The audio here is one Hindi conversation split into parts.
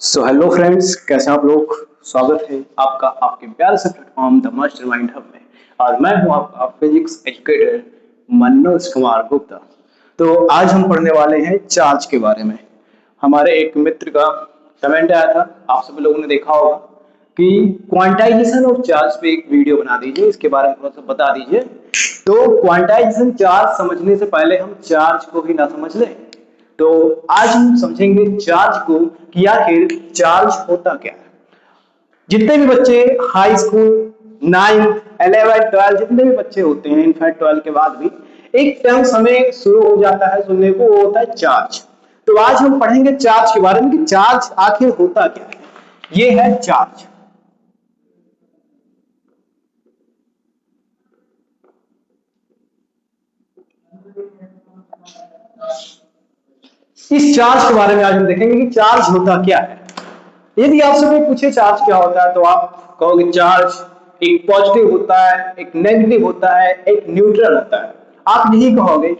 सो हेलो फ्रेंड्स, कैसे हैं आप लोग। स्वागत है आपका आपके प्यारे से प्लेटफॉर्म द मास्टरमाइंड हब में। और मैं हूं आपका फिजिक्स एजुकेटर मनोज कुमार गुप्ता। तो आज हम पढ़ने वाले हैं चार्ज के बारे में। हमारे एक मित्र का कमेंट आया था, आप सभी लोगों ने देखा होगा कि क्वांटाइजेशन ऑफ चार्ज पे एक वीडियो बना दीजिए, इसके बारे में थोड़ा सा बता दीजिए। तो क्वांटाइजेशन चार्ज समझने से पहले हम चार्ज को भी ना समझ लें। तो आज हम समझेंगे चार्ज को कि आखिर चार्ज होता क्या है। जितने भी बच्चे हाई स्कूल 9th 11th 12 जितने भी बच्चे होते हैं, इनफैक्ट 12 के बाद भी एक टर्म हमें शुरू हो जाता है सुनने को, वो होता है चार्ज। तो आज हम पढ़ेंगे चार्ज के बारे में कि चार्ज आखिर होता क्या है। ये है चार्ज। इस चार्ज के बारे में आज हम देखेंगे कि चार्ज होता क्या है। यदि आपसे कोई पूछे चार्ज क्या होता है तो आप कहोगे चार्ज एक पॉजिटिव होता है, एक नेगेटिव होता है, एक न्यूट्रल होता है, आप यही कहोगे।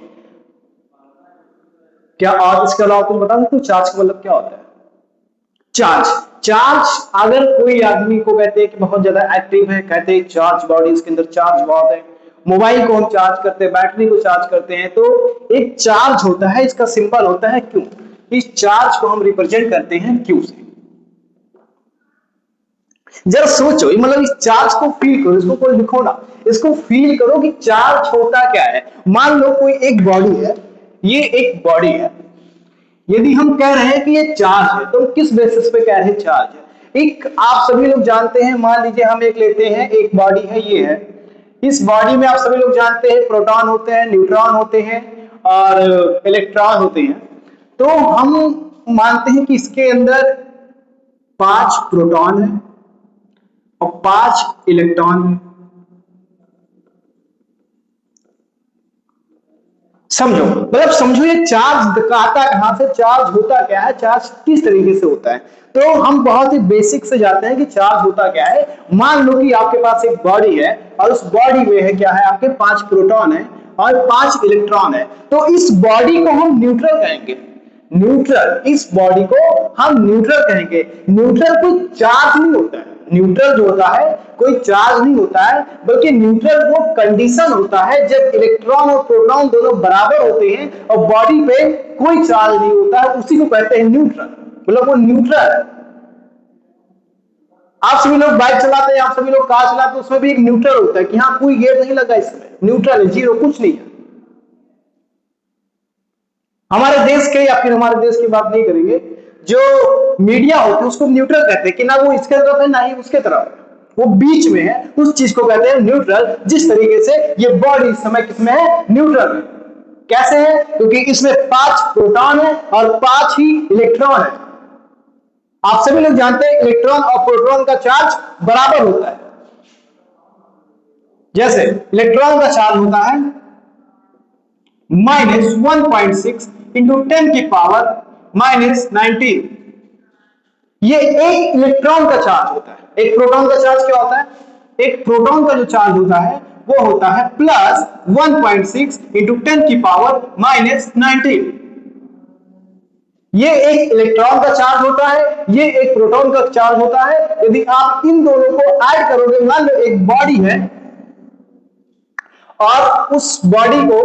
क्या आप इसके अलावा कुछ बता सकते हो चार्ज का मतलब क्या होता है। चार्ज चार्ज अगर कोई आदमी को कहते हैं कि बहुत ज्यादा एक्टिव है, कहते हैं चार्ज बॉडी, इसके अंदर चार्ज बहुत है। मोबाइल को हम चार्ज करते हैं, बैटरी को चार्ज करते हैं, तो एक चार्ज होता है, इसका सिंबल होता है क्यू। इस चार्ज को हम रिप्रेजेंट करते हैं क्यू से। जरा सोचो, मतलब इस चार्ज को फील करो, इसको कोई लिखो ना, इसको फील करो कि चार्ज होता क्या है। मान लो कोई एक बॉडी है, ये एक बॉडी है। यदि हम कह रहे हैं कि ये चार्ज है तो किस बेसिस पे कह रहे हैं चार्ज है। एक आप सभी लोग जानते हैं, मान लीजिए हम एक लेते हैं, एक बॉडी है, ये है। इस बॉडी में आप सभी लोग जानते हैं प्रोटॉन होते हैं, न्यूट्रॉन होते हैं और इलेक्ट्रॉन होते हैं। तो हम मानते हैं कि इसके अंदर 5 प्रोटॉन है और 5 इलेक्ट्रॉन है। समझो, मतलब समझो ये चार्ज आता कहां से, चार्ज होता क्या है, चार्ज किस तरीके से होता है। तो हम बहुत ही बेसिक से जाते हैं कि चार्ज होता क्या है। मान लो कि आपके पास एक बॉडी है और उस बॉडी में है क्या है, आपके 5 प्रोटॉन है और 5 इलेक्ट्रॉन है। तो इस बॉडी को हम न्यूट्रल कहेंगे। न्यूट्रल, इस बॉडी को हम न्यूट्रल कहेंगे। न्यूट्रल कोई चार्ज नहीं होता है। न्यूट्रल जो होता है कोई चार्ज नहीं होता है, बल्कि न्यूट्रल वो कंडीशन होता है जब इलेक्ट्रॉन और प्रोटॉन दोनों बराबर होते हैं और बॉडी पे कोई चार्ज नहीं होता है, उसी को कहते हैं न्यूट्रल। मतलब वो न्यूट्रल है। आप सभी लोग बाइक चलाते हैं, आप सभी लोग कार चलाते हैं, उसमें भी एक न्यूट्रल होता है कि हाँ कोई गियर नहीं लगा, इसमें न्यूट्रल है, जीरो, कुछ नहीं है। हमारे देश के या फिर हमारे देश की बात नहीं करेंगे, जो मीडिया होती है उसको न्यूट्रल कहते हैं कि ना वो इसके तरफ है ना ही उसके तरफ है, वो बीच में है, उस चीज को कहते हैं न्यूट्रल। जिस तरीके से ये बॉडी इस समय किसमें है, न्यूट्रल है। कैसे है, क्योंकि इसमें 5 प्रोटॉन है और 5 ही इलेक्ट्रॉन है। आप सभी लोग जानते हैं इलेक्ट्रॉन और प्रोटॉन का चार्ज बराबर होता है। जैसे इलेक्ट्रॉन का चार्ज होता है -1.6 इंटू 10 की पावर -19। ये एक इलेक्ट्रॉन का चार्ज होता है। एक प्रोटॉन का चार्ज क्या होता है, एक प्रोटॉन का जो चार्ज होता है वो होता है +1.6 इंटू 10 की पावर -19। ये एक इलेक्ट्रॉन का चार्ज होता है, ये एक प्रोटॉन का चार्ज होता है। यदि आप इन दोनों को ऐड करोगे, मान लो एक बॉडी है और उस बॉडी को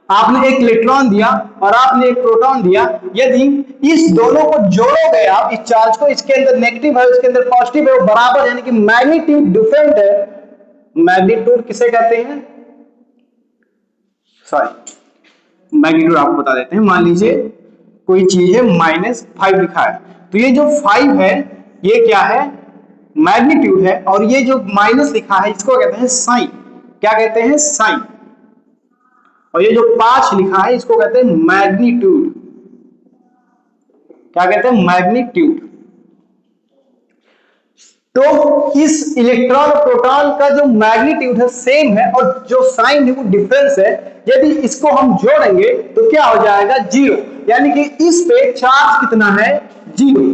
आपने एक इलेक्ट्रॉन दिया और आपने एक प्रोटॉन दिया। यदि इस दोनों को जोड़ोगे आप, इस चार्ज को, इसके अंदर नेगेटिव है इसके अंदर पॉजिटिव है, वो बराबर, यानी कि मैग्नीट्यूड डिफरेंट है। मैग्नीट्यूड किसे कहते हैं, सॉरी मैग्नीट्यूड आपको बता देते हैं। मान लीजिए कोई चीज है -5 लिखा है, तो ये जो 5 है ये क्या है, मैग्नीट्यूड है। और ये जो माइनस लिखा है इसको कहते हैं साइन। क्या कहते हैं, साइन। और ये जो 5 लिखा है इसको कहते हैं मैग्नीट्यूड। क्या कहते हैं, मैग्नीट्यूड। तो इस इलेक्ट्रॉन और प्रोटॉन का जो मैग्नीट्यूड है सेम है और जो साइन है वो डिफरेंस है। यदि इसको हम जोड़ेंगे तो क्या हो जाएगा, 0। यानी कि इस पे चार्ज कितना है, 0।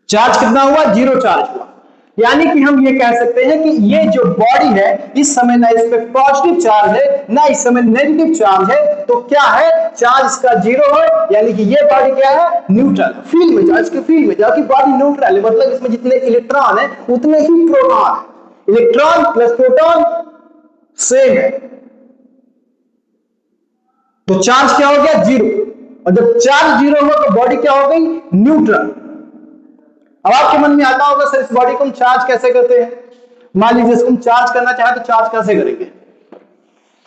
चार्ज कितना हुआ, 0 चार्ज हुआ। यानी कि हम ये कह सकते हैं कि ये जो बॉडी है इस समय ना इस पे पॉजिटिव चार्ज है ना इस समय नेगेटिव चार्ज है, तो क्या है, चार्ज इसका जीरो है, यानी कि ये बॉडी क्या है, न्यूट्रल। फील्ड में जाओ, इसके फील्ड में जाओ कि बॉडी न्यूट्रल है, मतलब इसमें जितने इलेक्ट्रॉन है उतने ही प्रोटॉन है, इलेक्ट्रॉन प्लस प्रोटॉन सेम है, तो चार्ज क्या हो गया, जीरो। और जब चार्ज जीरो हुआ तो बॉडी क्या हो गई, न्यूट्रल। अब आपके मन में आता होगा सर इस बॉडी को हम चार्ज कैसे करते हैं, मान लीजिए इसको हम चार्ज करना चाहें तो चार्ज कैसे करेंगे,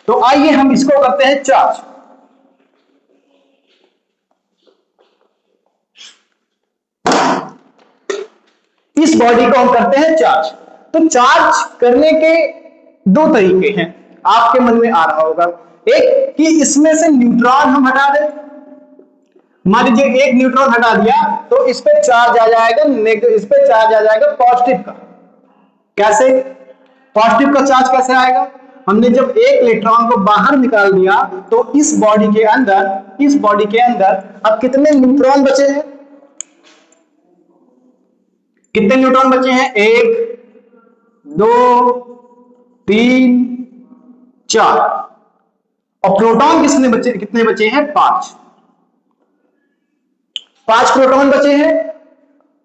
तो आइए हम इसको करते हैं चार्ज। इस बॉडी को हम करते हैं चार्ज। तो चार्ज करने के दो तरीके हैं, आपके मन में आ रहा होगा, एक कि इसमें से न्यूट्रॉन हम हटा दें, मान लीजिए एक न्यूट्रॉन हटा दिया तो इस पे चार्ज आ जाएगा नेगेटिव, इस पे चार्ज आ जाएगा पॉजिटिव का। कैसे पॉजिटिव का चार्ज कैसे आएगा, हमने जब एक इलेक्ट्रॉन को बाहर निकाल दिया तो इस बॉडी के अंदर अब कितने न्यूट्रॉन बचे हैं, कितने न्यूट्रॉन बचे हैं, 1 2 3 4, और प्रोटॉन कितने बचे हैं, 5 प्रोटॉन बचे हैं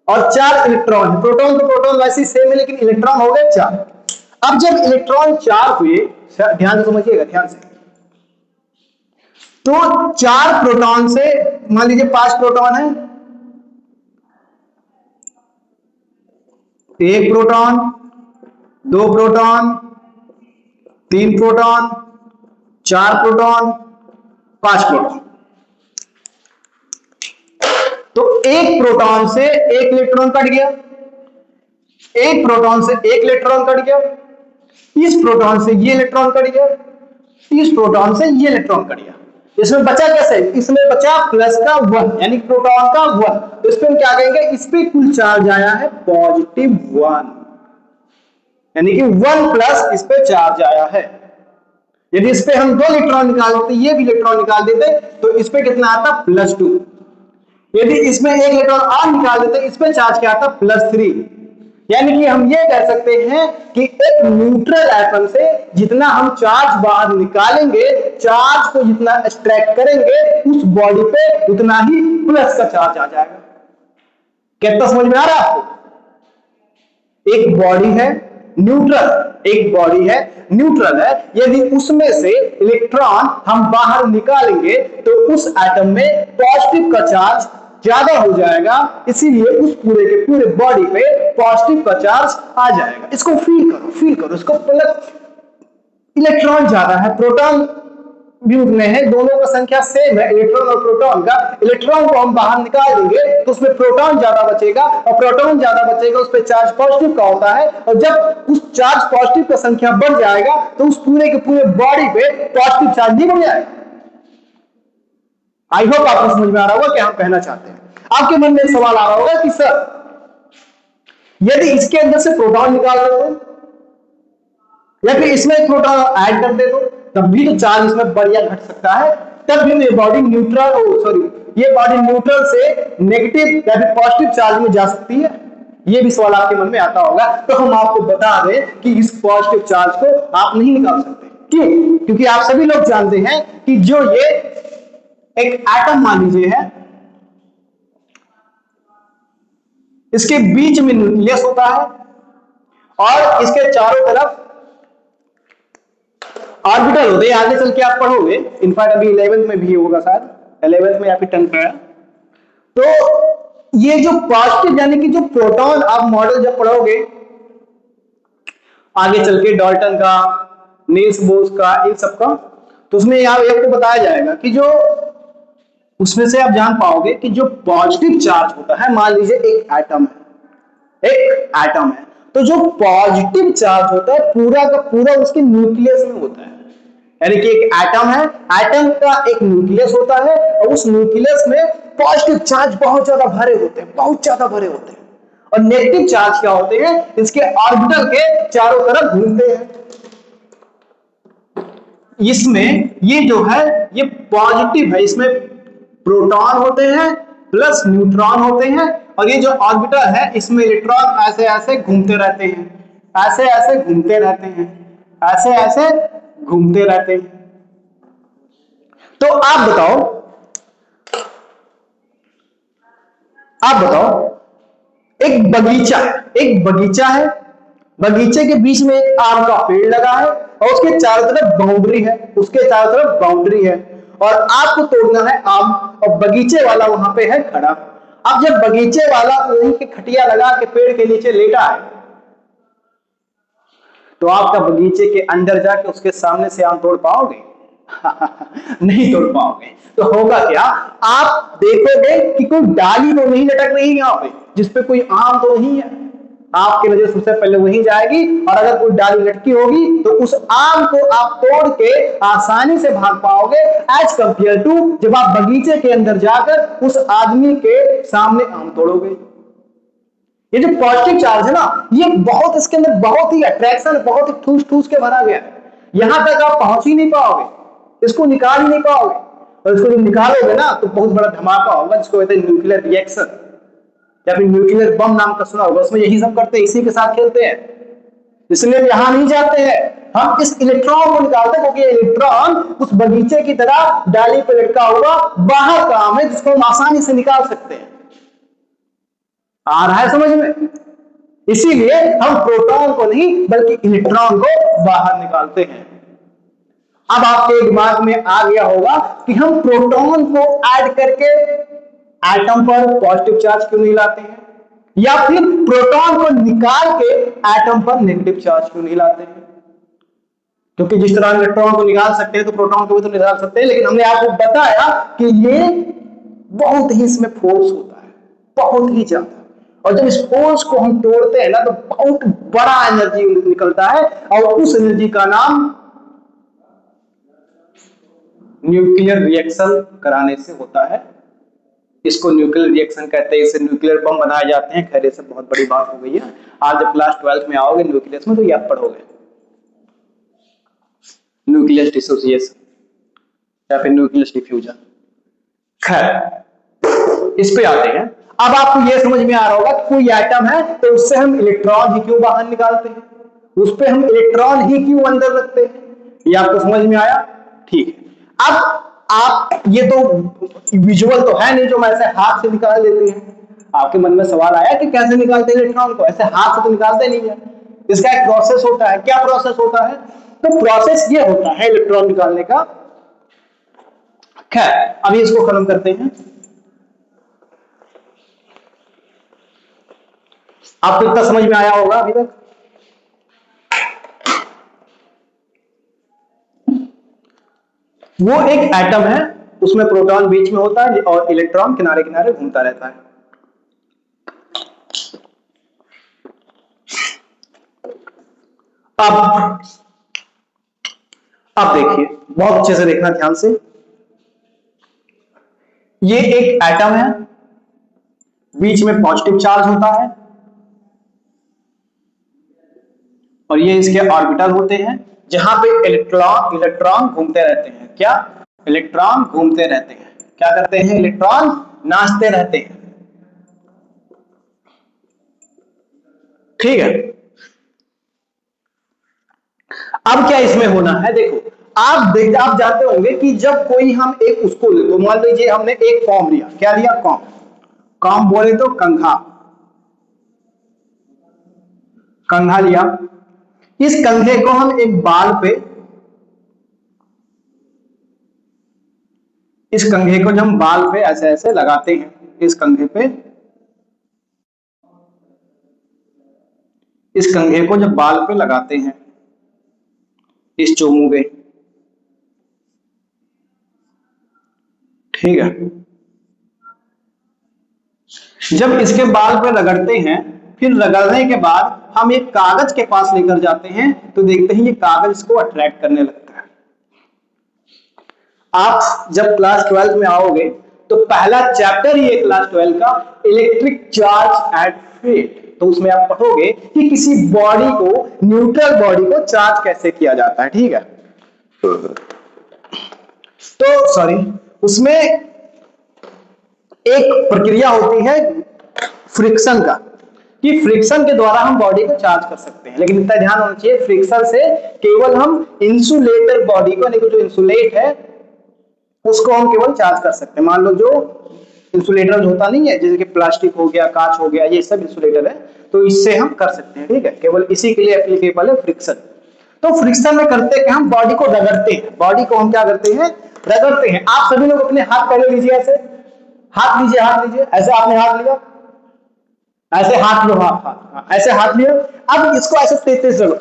और 4 इलेक्ट्रॉन है। प्रोटॉन तो प्रोटॉन वैसे ही सेम है लेकिन इलेक्ट्रॉन हो गए 4। अब जब इलेक्ट्रॉन 4 हुए, ध्यान से समझिएगा, ध्यान से, तो 4 प्रोटॉन से मान लीजिए 5 प्रोटॉन है, 1 proton, 2 proton, 3 proton, 4 proton, 5 proton. तो एक प्रोटॉन से एक इलेक्ट्रॉन कट गया, एक प्रोटॉन से एक इलेक्ट्रॉन कट गया, इस प्रोटॉन से ये इलेक्ट्रॉन कट गया, इस प्रोटॉन से ये इलेक्ट्रॉन कट गया। इसमें बचा कैसे, इसमें बचा प्लस का 1 यानी प्रोटॉन का 1, तो इस पे हम क्या कहेंगे, इस पे कुल चार्ज आया है पॉजिटिव 1, यानी कि 1 प्लस इस पे चार्ज आया है। यदि इस पे हम 2 इलेक्ट्रॉन निकाल देते, ये भी इलेक्ट्रॉन निकाल देते, तो इस पे कितना आता, +2। यदि इसमें एक इलेक्ट्रॉन और निकाल देते, इस पे चार्ज क्या आता, +3। यानी कि हम ये कह सकते हैं कि एक न्यूट्रल एटम से जितना हम चार्ज बाहर निकालेंगे, चार्ज को जितना एक्सट्रैक्ट करेंगे, उस बॉडी पे उतना ही प्लस का चार्ज आ जाएगा। कितना समझ में आ रहा है आपको, एक बॉडी है न्यूट्रल है, यदि उसमें से इलेक्ट्रॉन हम बाहर निकालेंगे तो उस एटम में पॉजिटिव का चार्ज ज्यादा हो जाएगा, इसीलिए उस पूरे के पूरे बॉडी पे पॉजिटिव का चार्ज आ जाएगा। इसको फील करो, इसको प्लस इलेक्ट्रॉन ज्यादा है, प्रोटॉन भी उतने हैं, दोनों का संख्या सेम है, इलेक्ट्रॉन और प्रोटॉन का। इलेक्ट्रॉन को हम बाहर निकाल देंगे तो उसमें प्रोटॉन ज्यादा बचेगा, और प्रोटॉन ज्यादा बचेगा उस पर चार्ज पॉजिटिव का होता है, और जब उस चार्ज पॉजिटिव का संख्या बढ़ जाएगा तो उस पूरे के पूरे बॉडी पे पॉजिटिव चार्ज नहीं बढ़ जाएगा। आई होप आपको समझ में आ रहा होगा क्या हम कहना चाहते हैं। आपके मन में एक सवाल आ रहा होगा कि सर यदि इसके अंदर से प्रोटॉन निकाल दो या फिर इसमें प्रोटॉन ऐड कर दे दो, तब भी तो चार्ज इसमें बढ़ या घट सकता है, तब भी ये बॉडी न्यूट्रल से नेगेटिव या फिर पॉजिटिव चार्ज में जा सकती है। ये भी सवाल आपके मन में आता होगा, तो हम आपको बता दें कि इस पॉजिटिव चार्ज को आप नहीं निकाल सकते। क्यों? क्योंकि आप सभी लोग जानते हैं कि जो ये एक एटम मान लीजिए है, इसके बीच में न्यूक्लियस होता है और इसके चारों तरफ ऑर्बिटल होते हैं। आगे चल के आप पढ़ोगे, इनफैक्ट अभी 11th में भी होगा, शायद 11th में या फिर 10th में। तो ये जो पॉजिटिव यानी कि जो प्रोटॉन, आप मॉडल जब पढ़ोगे आगे चल के डाल्टन का, नील्स बोर्स का, इन सब का, तो उसमें आपको बताया जाएगा कि जो उसमें से आप जान पाओगे कि जो पॉजिटिव चार्ज होता है, मान लीजिए एक एटम है, तो जो पॉजिटिव चार्ज होता है पूरा का पूरा उसके न्यूक्लियस में होता है। यानी कि एक एटम है, एटम का एक न्यूक्लियस होता है और उस न्यूक्लियस में पॉजिटिव चार्ज बहुत ज्यादा भरे होते हैं, और नेगेटिव चार्ज क्या होते हैं, इसके ऑर्बिटल के चारों तरफ घूमते हैं। इसमें ये जो है ये पॉजिटिव है, इसमें प्रोटॉन होते हैं प्लस न्यूट्रॉन होते हैं, और ये जो ऑर्बिटल है इसमें इलेक्ट्रॉन ऐसे ऐसे घूमते रहते हैं, ऐसे ऐसे घूमते रहते हैं, ऐसे ऐसे घूमते रहते हैं। तो आप बताओ एक बगीचा है, एक बगीचा है, बगीचे के बीच में एक आम का पेड़ लगा है और उसके चारों तरफ बाउंड्री है, उसके चारों तरफ बाउंड्री है, और आपको तोड़ना है आम, और बगीचे वाला वहां पे है खड़ा। अब जब बगीचे वाला वहीं के खटिया लगा के पेड़ के नीचे लेटा है, तो आपका बगीचे के अंदर जाके उसके सामने से आम तोड़ पाओगे? नहीं तोड़ पाओगे। तो होगा क्या, आप देखोगे कि कोई डाली तो नहीं लटक रही यहाँ पे जिसपे कोई आम तो नहीं है, आपकी नजर सबसे पहले वहीं जाएगी, और अगर कोई डाली लटकी होगी तो उस आम को आप तोड़ के आसानी से भाग पाओगे, एज कंपेयर टू जब आप बगीचे के अंदर जाकर उस आदमी के सामने आम तोड़ोगे। ये जो पॉजिटिव चार्ज है ना, ये बहुत, इसके अंदर बहुत ही अट्रैक्शन, बहुत ही ठूस ठूस के भरा गया है, यहां तक आप पहुंच ही नहीं पाओगे, इसको निकाल ही नहीं पाओगे, और इसको जब निकालोगे ना तो बहुत बड़ा धमाका होगा, जिसको कहते हैं न्यूक्लियर रिएक्शन, या फिर न्यूक्लियर बम नाम का सुना होगा, उसमें यही सब करते हैं, इसी के साथ खेलते हैं। इसलिए यहां नहीं जाते हैं, हम इस इलेक्ट्रॉन को निकालते हैं, क्योंकि इलेक्ट्रॉन उस बगीचे की तरह डाली पर लटका हुआ बाहर काम है, जिसको हम आसानी से निकाल सकते हैं। आ रहा है समझ में? इसीलिए हम प्रोटॉन को नहीं बल्कि इलेक्ट्रॉन को बाहर निकालते हैं। अब आपके दिमाग में आ गया होगा कि हम प्रोटॉन को ऐड करके एटम पर पॉजिटिव चार्ज क्यों नहीं लाते हैं, या फिर प्रोटॉन को निकाल के एटम पर नेगेटिव चार्ज क्यों नहीं लाते हैं? क्योंकि जिस तरह इलेक्ट्रॉन को निकाल सकते हैं तो प्रोटॉन को भी तो निकाल सकते हैं, लेकिन हमने आपको बताया कि ये बहुत ही इसमें फोर्स होता है, बहुत ही ज्यादा, और जब इस फोर्स को हम तोड़ते हैं ना तो बहुत बड़ा एनर्जी निकलता है, और उस एनर्जी का नाम न्यूक्लियर रिएक्शन कराने से होता है। इसको न्यूक्लियर रिएक्शन कहते हैं, इससे न्यूक्लियर बम बनाए जाते हैं। खैर ये सब बहुत बड़ी बात हो गई है, आज जब क्लास 12 में आओगे न्यूक्लियस में तो ये आप पढ़ोगे, न्यूक्लियस डिसोसिएशन या फिर न्यूक्लियस डिफ्यूजन। खैर इस पे आते हैं। अब आपको यह समझ में आ रहा होगा कि कोई एटम है तो उससे हम इलेक्ट्रॉन ही क्यों बाहर निकालते हैं, उस पे हम इलेक्ट्रॉन ही क्यों अंदर रखते हैं, ये आपको समझ में आया? ठीक है। अब आप ये तो विजुअल तो है नहीं जो मैं ऐसे हाथ से निकाल लेते हैं, आपके मन में सवाल आया कि कैसे निकालते हैं इलेक्ट्रॉन को, ऐसे हाथ से तो निकालते नहीं है, इसका एक प्रोसेस होता है। क्या प्रोसेस होता है? तो प्रोसेस ये होता है इलेक्ट्रॉन निकालने का। खैर अभी इसको खत्म करते हैं। आपको इतना समझ में आया होगा अभी तक? वो एक एटम है, उसमें प्रोटॉन बीच में होता है और इलेक्ट्रॉन किनारे किनारे घूमता रहता है। अब देखिए, बहुत अच्छे से देखना ध्यान से, ये एक एटम है, बीच में पॉजिटिव चार्ज होता है, और ये इसके ऑर्बिटल होते हैं जहां पे इलेक्ट्रॉन घूमते रहते हैं। क्या? इलेक्ट्रॉन घूमते रहते हैं। क्या करते हैं? इलेक्ट्रॉन नाचते रहते हैं। ठीक है। अब क्या इसमें होना है, देखो आप जानते होंगे कि जब कोई हम एक उसको ले, तो मान लीजिए हमने एक फॉर्म लिया, क्या लिया? कॉम। कॉम बोले तो कंघा, कंघा लिया। इस कंघे को हम एक बाल पे, इस कंघे को जब हम बाल पे ऐसे ऐसे लगाते हैं, इस कंघे पे, इस कंघे को जब बाल पे लगाते हैं, इस चोमू पे, ठीक है, जब इसके बाल पे रगड़ते हैं, फिर रगड़ने के बाद हम एक कागज के पास लेकर जाते हैं, तो देखते हैं ये कागज इसको अट्रैक्ट करने लगता है। आप जब क्लास 12 में आओगे तो पहला चैप्टर ही है क्लास 12 का, इलेक्ट्रिक चार्ज एट फील्ड, तो उसमें आप पढ़ोगे कि किसी बॉडी को, न्यूट्रल बॉडी को चार्ज कैसे किया जाता है। ठीक है, तो सॉरी, उसमें एक प्रक्रिया होती है फ्रिक्शन का, कि फ्रिक्शन के द्वारा हम बॉडी को चार्ज कर सकते हैं। लेकिन इतना ध्यान होना चाहिए, फ्रिक्शन से केवल हम इंसुलेटर बॉडी को, यानी कि जो इंसुलेट है उसको हम केवल चार्ज कर सकते हैं। मान लो जो इंसुलेटर होता नहीं है, जैसे कि प्लास्टिक हो गया, कांच हो गया, ये सब इंसुलेटर है, तो इससे हम कर सकते हैं। ठीक है, केवल इसी के लिए एप्लीकेबल है फ्रिक्शन। तो फ्रिक्शन में करते हैं हम बॉडी को रगड़ते हैं, बॉडी को हम क्या करते हैं, रगड़ते हैं। आप सभी लोग अपने हाथ पहले लीजिए, ऐसे हाथ लीजिए, हाथ लीजिए, ऐसे आपने हाथ लिया, ऐसे हाथ लो, हाथ ऐसे हाथ लिया। अब इसको ऐसे तेज तेज रगड़ो,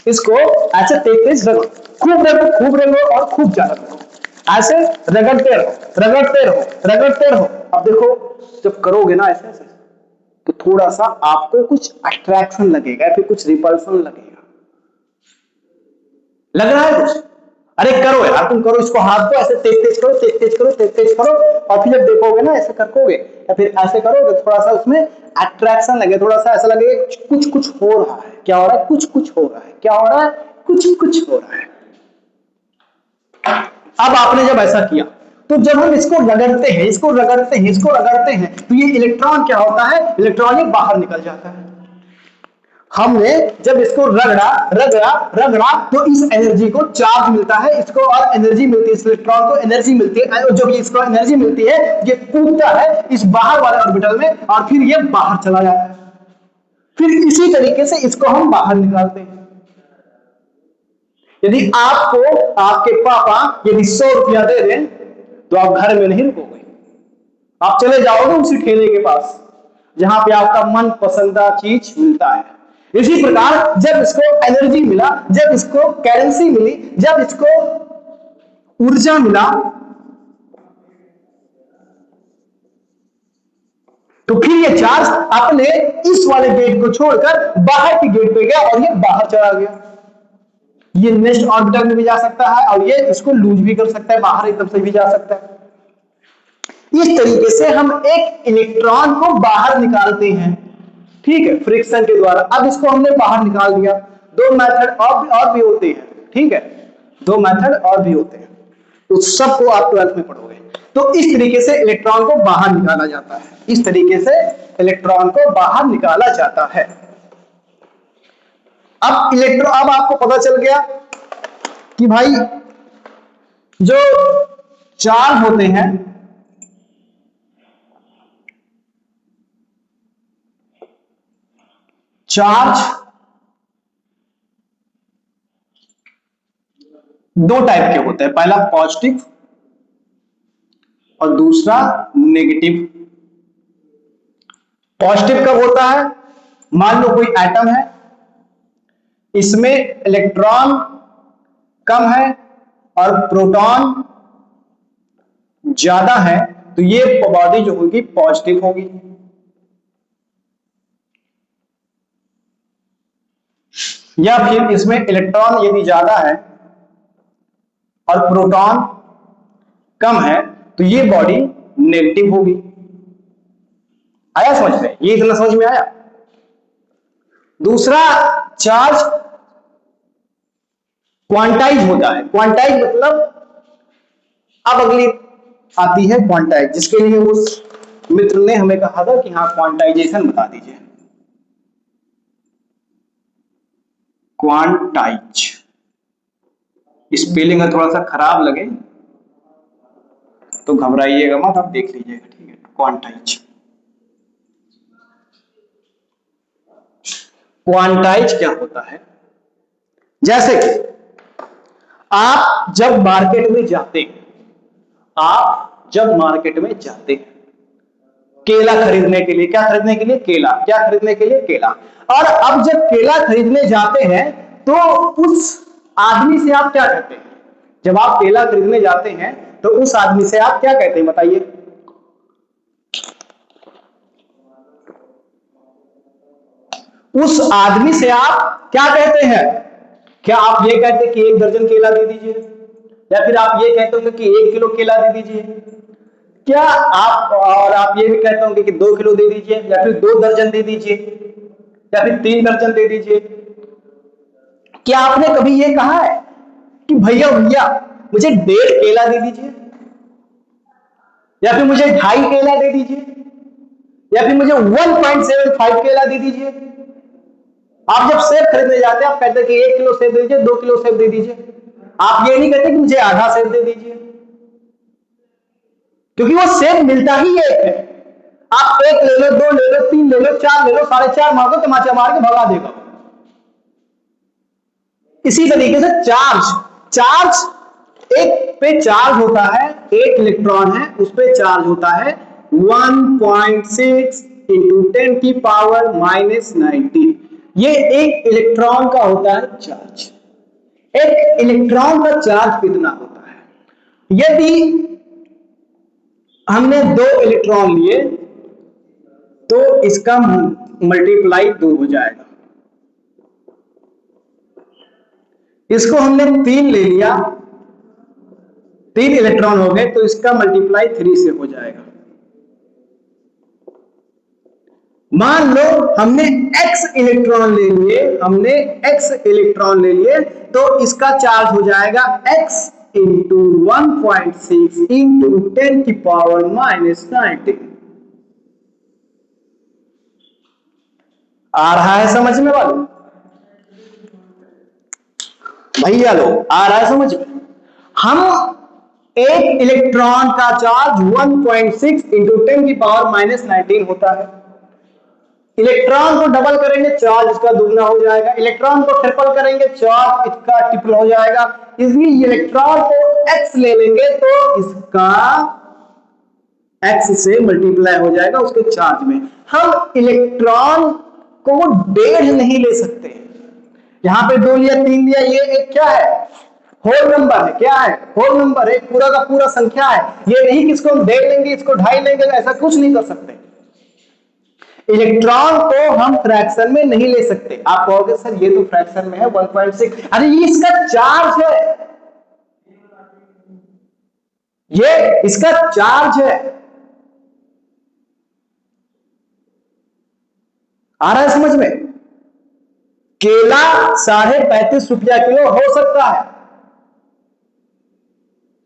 इसको ऐसे तेज तेज रगड़ो, खूब रगड़ो और खूब ज्यादा रगड़ो, ऐसे रगड़ते रहो, रगड़ते रहो, रगड़ते रहो। अब देखो जब करोगे ना ऐसे ऐसे, तो थोड़ा सा आपको कुछ अट्रैक्शन लगेगा या फिर कुछ रिपल्सन लगेगा, लग रहा है कुछ? अरे करो यार, तुम करो इसको, हाथ को ऐसे तेज तेज करो, तेज तेज करो, तेज तेज करो, और फिर जब देखोगे ना ऐसे करोगे या फिर ऐसे करोगे, थोड़ा सा उसमें अट्रैक्शन लगे, थोड़ा सा ऐसा लगेगा कुछ कुछ हो रहा है। क्या हो रहा है? कुछ कुछ हो रहा है। क्या हो रहा है? कुछ कुछ हो रहा है। अब आपने जब ऐसा किया, तो जब हम इसको रगड़ते हैं, इसको रगड़ते हैं, इसको रगड़ते हैं, तो ये इलेक्ट्रॉन क्या होता है? इलेक्ट्रॉन ये बाहर निकल जाता है। हमने जब इसको रगड़ा रगड़ा रगड़ा, तो इस एनर्जी को चार्ज मिलता है, इसको और एनर्जी मिलती है, इस इलेक्ट्रॉन को एनर्जी मिलती है। जब इसको एनर्जी मिलती है, ये कूदता है इस बाहर वाले ऑर्बिटल में, और फिर ये बाहर चला जाता है। फिर इसी तरीके से इसको हम बाहर निकालते हैं। यदि आपको आपके पापा यदि 100 रुपया दे दें, तो आप घर में नहीं रुकोगे, आप चले जाओगे उसी ठेले के पास जहां पे आपका मन पसंदीदा चीज मिलता है। इसी प्रकार जब इसको एनर्जी मिला, जब इसको करेंसी मिली, जब इसको ऊर्जा मिला, तो फिर ये चार्ज अपने इस वाले गेट को छोड़कर बाहर के गेट पे गया और ये बाहर चला गया। ये नेक्स्ट ऑर्बिटल में भी जा सकता है और ये इसको लूज भी कर सकता है, बाहर एकदम से भी जा सकता है। इस तरीके से हम एक इलेक्ट्रॉन को बाहर निकालते हैं, ठीक है, फ्रिक्शन के द्वारा। अब इसको हमने बाहर निकाल दिया। दो मेथड और भी होते हैं, ठीक है, दो मेथड और भी होते हैं, उस सबको आप 12th में पढ़ोगे। तो इस तरीके से इलेक्ट्रॉन को बाहर निकाला जाता है, इस तरीके से इलेक्ट्रॉन को बाहर निकाला जाता है। अब आपको पता चल गया कि भाई जो चार्ज होते हैं, चार्ज दो टाइप के होते हैं, पहला पॉजिटिव और दूसरा नेगेटिव। पॉजिटिव कब होता है? मान लो कोई एटम है, इसमें इलेक्ट्रॉन कम है और प्रोटॉन ज्यादा है, तो ये बॉडी जो होगी पॉजिटिव होगी। या फिर इसमें इलेक्ट्रॉन यदि ज्यादा है और प्रोटॉन कम है, तो ये बॉडी नेगेटिव होगी। आया समझ में? ये इतना समझ में आया? दूसरा चार्ज क्वांटाइज होता है। क्वांटाइज मतलब, अब अगली आती है क्वांटाइज, जिसके लिए उस मित्र ने हमें कहा था कि हाँ क्वांटाइजेशन बता दीजिए। क्वांटाइज स्पेलिंग है, थोड़ा सा खराब लगे तो घबराइएगा मत, आप देख लीजिएगा, ठीक है। क्वांटाइज, क्वांटाइज क्या होता है? जैसे कि आप जब मार्केट में जाते हैं, आप जब मार्केट में जाते हैं केला खरीदने के लिए, क्या खरीदने के लिए? केला। क्या खरीदने के लिए? केला। और अब जब केला खरीदने जाते हैं, तो उस आदमी से आप क्या कहते हैं? जब आप केला खरीदने जाते हैं तो उस आदमी से आप क्या कहते हैं, बताइए? उस आदमी से आप क्या कहते हैं? क्या आप ये कहते हैं कि 1 दर्जन केला दे दीजिए, या फिर आप ये कहते होंगे कि 1 किलो केला दे दीजिए? क्या आप ये भी कहते होंगे कि 2 किलो दे दीजिए, या फिर 2 दर्जन दे दीजिए, या फिर 3 दर्जन दे दीजिए? क्या आपने कभी ये कहा है कि भैया भैया मुझे 1.5 केला दे दीजिए, या फिर मुझे 2.5 केला दे दीजिए? या फिर मुझे 1.75 केला दे दीजिए। आप जब सेब खरीदने जाते हैं आप कहते हैं कि 1 किलो सेब दे दीजिए, 2 किलो सेब दे दीजिए। आप ये नहीं कहते कि मुझे आधा सेब दे दीजिए, क्योंकि वो सेब मिलता ही एक है। आप 1 ले लो, 2 ले लो, 3 ले लो, 4 ले लो, 4.5 मार दो, तमाचा मार के भगा देगा। इसी तरीके से चार्ज, चार्ज एक पे चार्ज होता है, एक इलेक्ट्रॉन है उस पे चार्ज होता है 1.6 इंटू 10 की पावर -19। ये एक इलेक्ट्रॉन का होता है चार्ज। एक इलेक्ट्रॉन का चार्ज कितना होता है? यदि हमने 2 इलेक्ट्रॉन लिए तो इसका मल्टीप्लाई 2 हो जाएगा। इसको हमने 3 ले लिया, 3 इलेक्ट्रॉन हो गए तो इसका मल्टीप्लाई 3 से हो जाएगा। मान लो हमने x इलेक्ट्रॉन ले लिए, हमने x इलेक्ट्रॉन ले लिए तो इसका चार्ज हो जाएगा x इंटू 1.6 इंटू 10 की पावर -19। आ रहा है समझ में वालों? भैया लोग आ रहा है समझ में? हम एक इलेक्ट्रॉन का चार्ज 1.6 इंटू 10 की पावर -19 होता है। इलेक्ट्रॉन को डबल करेंगे चार्ज इसका दुगना हो जाएगा, इलेक्ट्रॉन को ट्रिपल करेंगे चार्ज इसका ट्रिपल हो जाएगा। इसलिए इलेक्ट्रॉन को x ले लेंगे तो इसका x से मल्टीप्लाई हो जाएगा उसके चार्ज में। हम इलेक्ट्रॉन को 1.5 नहीं ले सकते, यहां पे 2 लिया 3 लिया, ये एक क्या है? होल नंबर है। क्या है? होल नंबर है, पूरा का पूरा संख्या है। ये नहीं कि इसको हम 1.5 लेंगे इसको 2.5 लेंगे, ऐसा कुछ नहीं कर सकते। इलेक्ट्रॉन को हम फ्रैक्शन में नहीं ले सकते। आप कहोगे सर ये तो फ्रैक्शन में है 1.6, अरे ये इसका चार्ज है, ये इसका चार्ज है। आ रहा है समझ में? केला 35.5 रुपया किलो हो सकता है,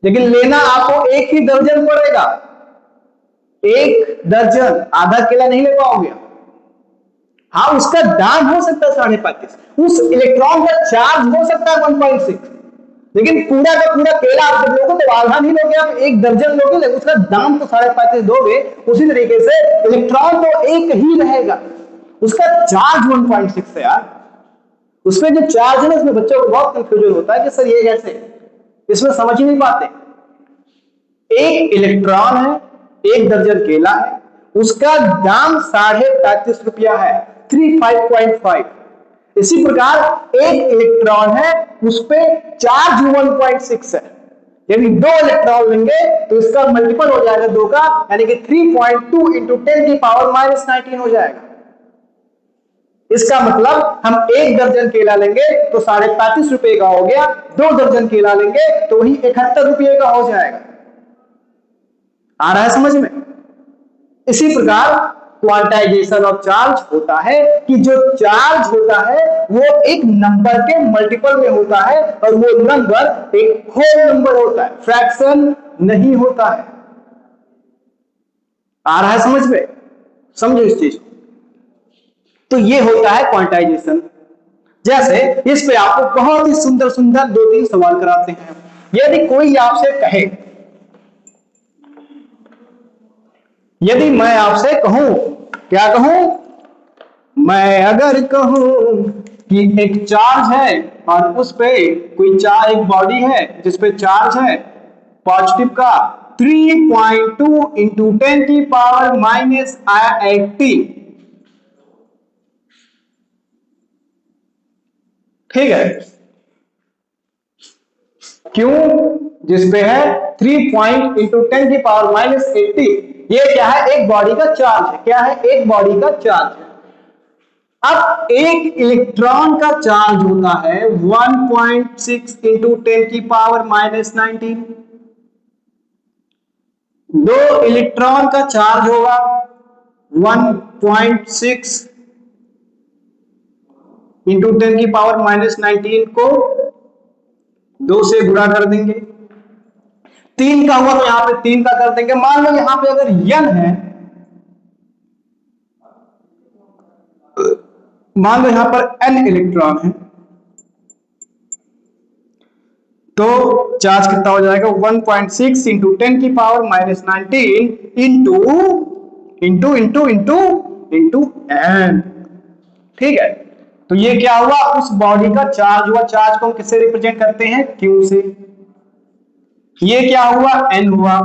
लेकिन लेना आपको 1 ही दर्जन पड़ेगा, 1 दर्जन, आधा केला नहीं ले पाओगे। हाँ उसका दाम हो सकता है 35.5, उस इलेक्ट्रॉन का चार्ज हो सकता है 1.6, लेकिन पूरा का पूरा केला आप जब लोगे तो आधा नहीं लोगे, आप 1 दर्जन लोगे, लेकिन उसका दाम तो 35.5 दोगे। उसी तरीके से इलेक्ट्रॉन तो एक ही रहेगा, उसका चार्ज 1.6 है यार। उसमें जो चार्ज है ना, इसमें बच्चों को बहुत कंफ्यूजन होता है कि सर ये कैसे, इसमें समझ ही नहीं पाते। एक इलेक्ट्रॉन है, 1 दर्जन केला है, उसका दाम 35.5 रुपया है, 35.5। इसी प्रकार एक इलेक्ट्रॉन है उस पर चार्ज 1.6 है, यानी 2 इलेक्ट्रॉन लेंगे तो इसका मल्टीपल हो जाएगा 2 का, यानी कि 3.2 इंटू 10 की पावर -19 हो जाएगा। इसका मतलब हम 1 दर्जन केला लेंगे तो 35.5 रुपए का हो गया, 2 दर्जन केला लेंगे तो वही 71 रुपये का हो जाएगा। आ रहा है समझ में? इसी प्रकार क्वांटाइजेशन ऑफ चार्ज होता है कि जो चार्ज होता है वो एक नंबर के मल्टीपल में होता है, और वो नंबर एक होल नंबर होता है, फ्रैक्शन नहीं होता है। आ रहा है समझ में? समझो इस चीज को। तो ये होता है क्वांटाइजेशन। जैसे इस पे आपको बहुत ही सुंदर सुंदर 2-3 सवाल कराते हैं। यदि कोई आपसे कहे, यदि मैं आपसे कहूं, क्या कहूं? मैं अगर कहूं कि एक चार्ज है और उस पे कोई एक बॉडी है जिसपे चार्ज है पॉजिटिव का 3.2 इंटू 10 की पावर -80, ठीक है? क्यों? जिसपे है 3 इंटू 10 की पावर -80, ये क्या है? एक बॉडी का चार्ज है। क्या है? एक बॉडी का चार्ज है। अब एक इलेक्ट्रॉन का चार्ज होता है 1.6 इंटू 10 की पावर -19, 2 इलेक्ट्रॉन का चार्ज होगा 1.6 इंटू 10 की पावर -19 को 2 से गुणा कर देंगे। 3 का हुआ तो यहां पे 3 का कर देंगे। मान लो यहां पे अगर n है मान लो यहां पर n इलेक्ट्रॉन है, तो चार्ज कितना हो जाएगा 1.6 इंटू 10⁻⁻19 इंटू n। ठीक है, तो ये क्या हुआ, उस बॉडी का चार्ज हुआ। चार्ज को हम किससे रिप्रेजेंट करते हैं, Q से। ये क्या हुआ, n हुआ।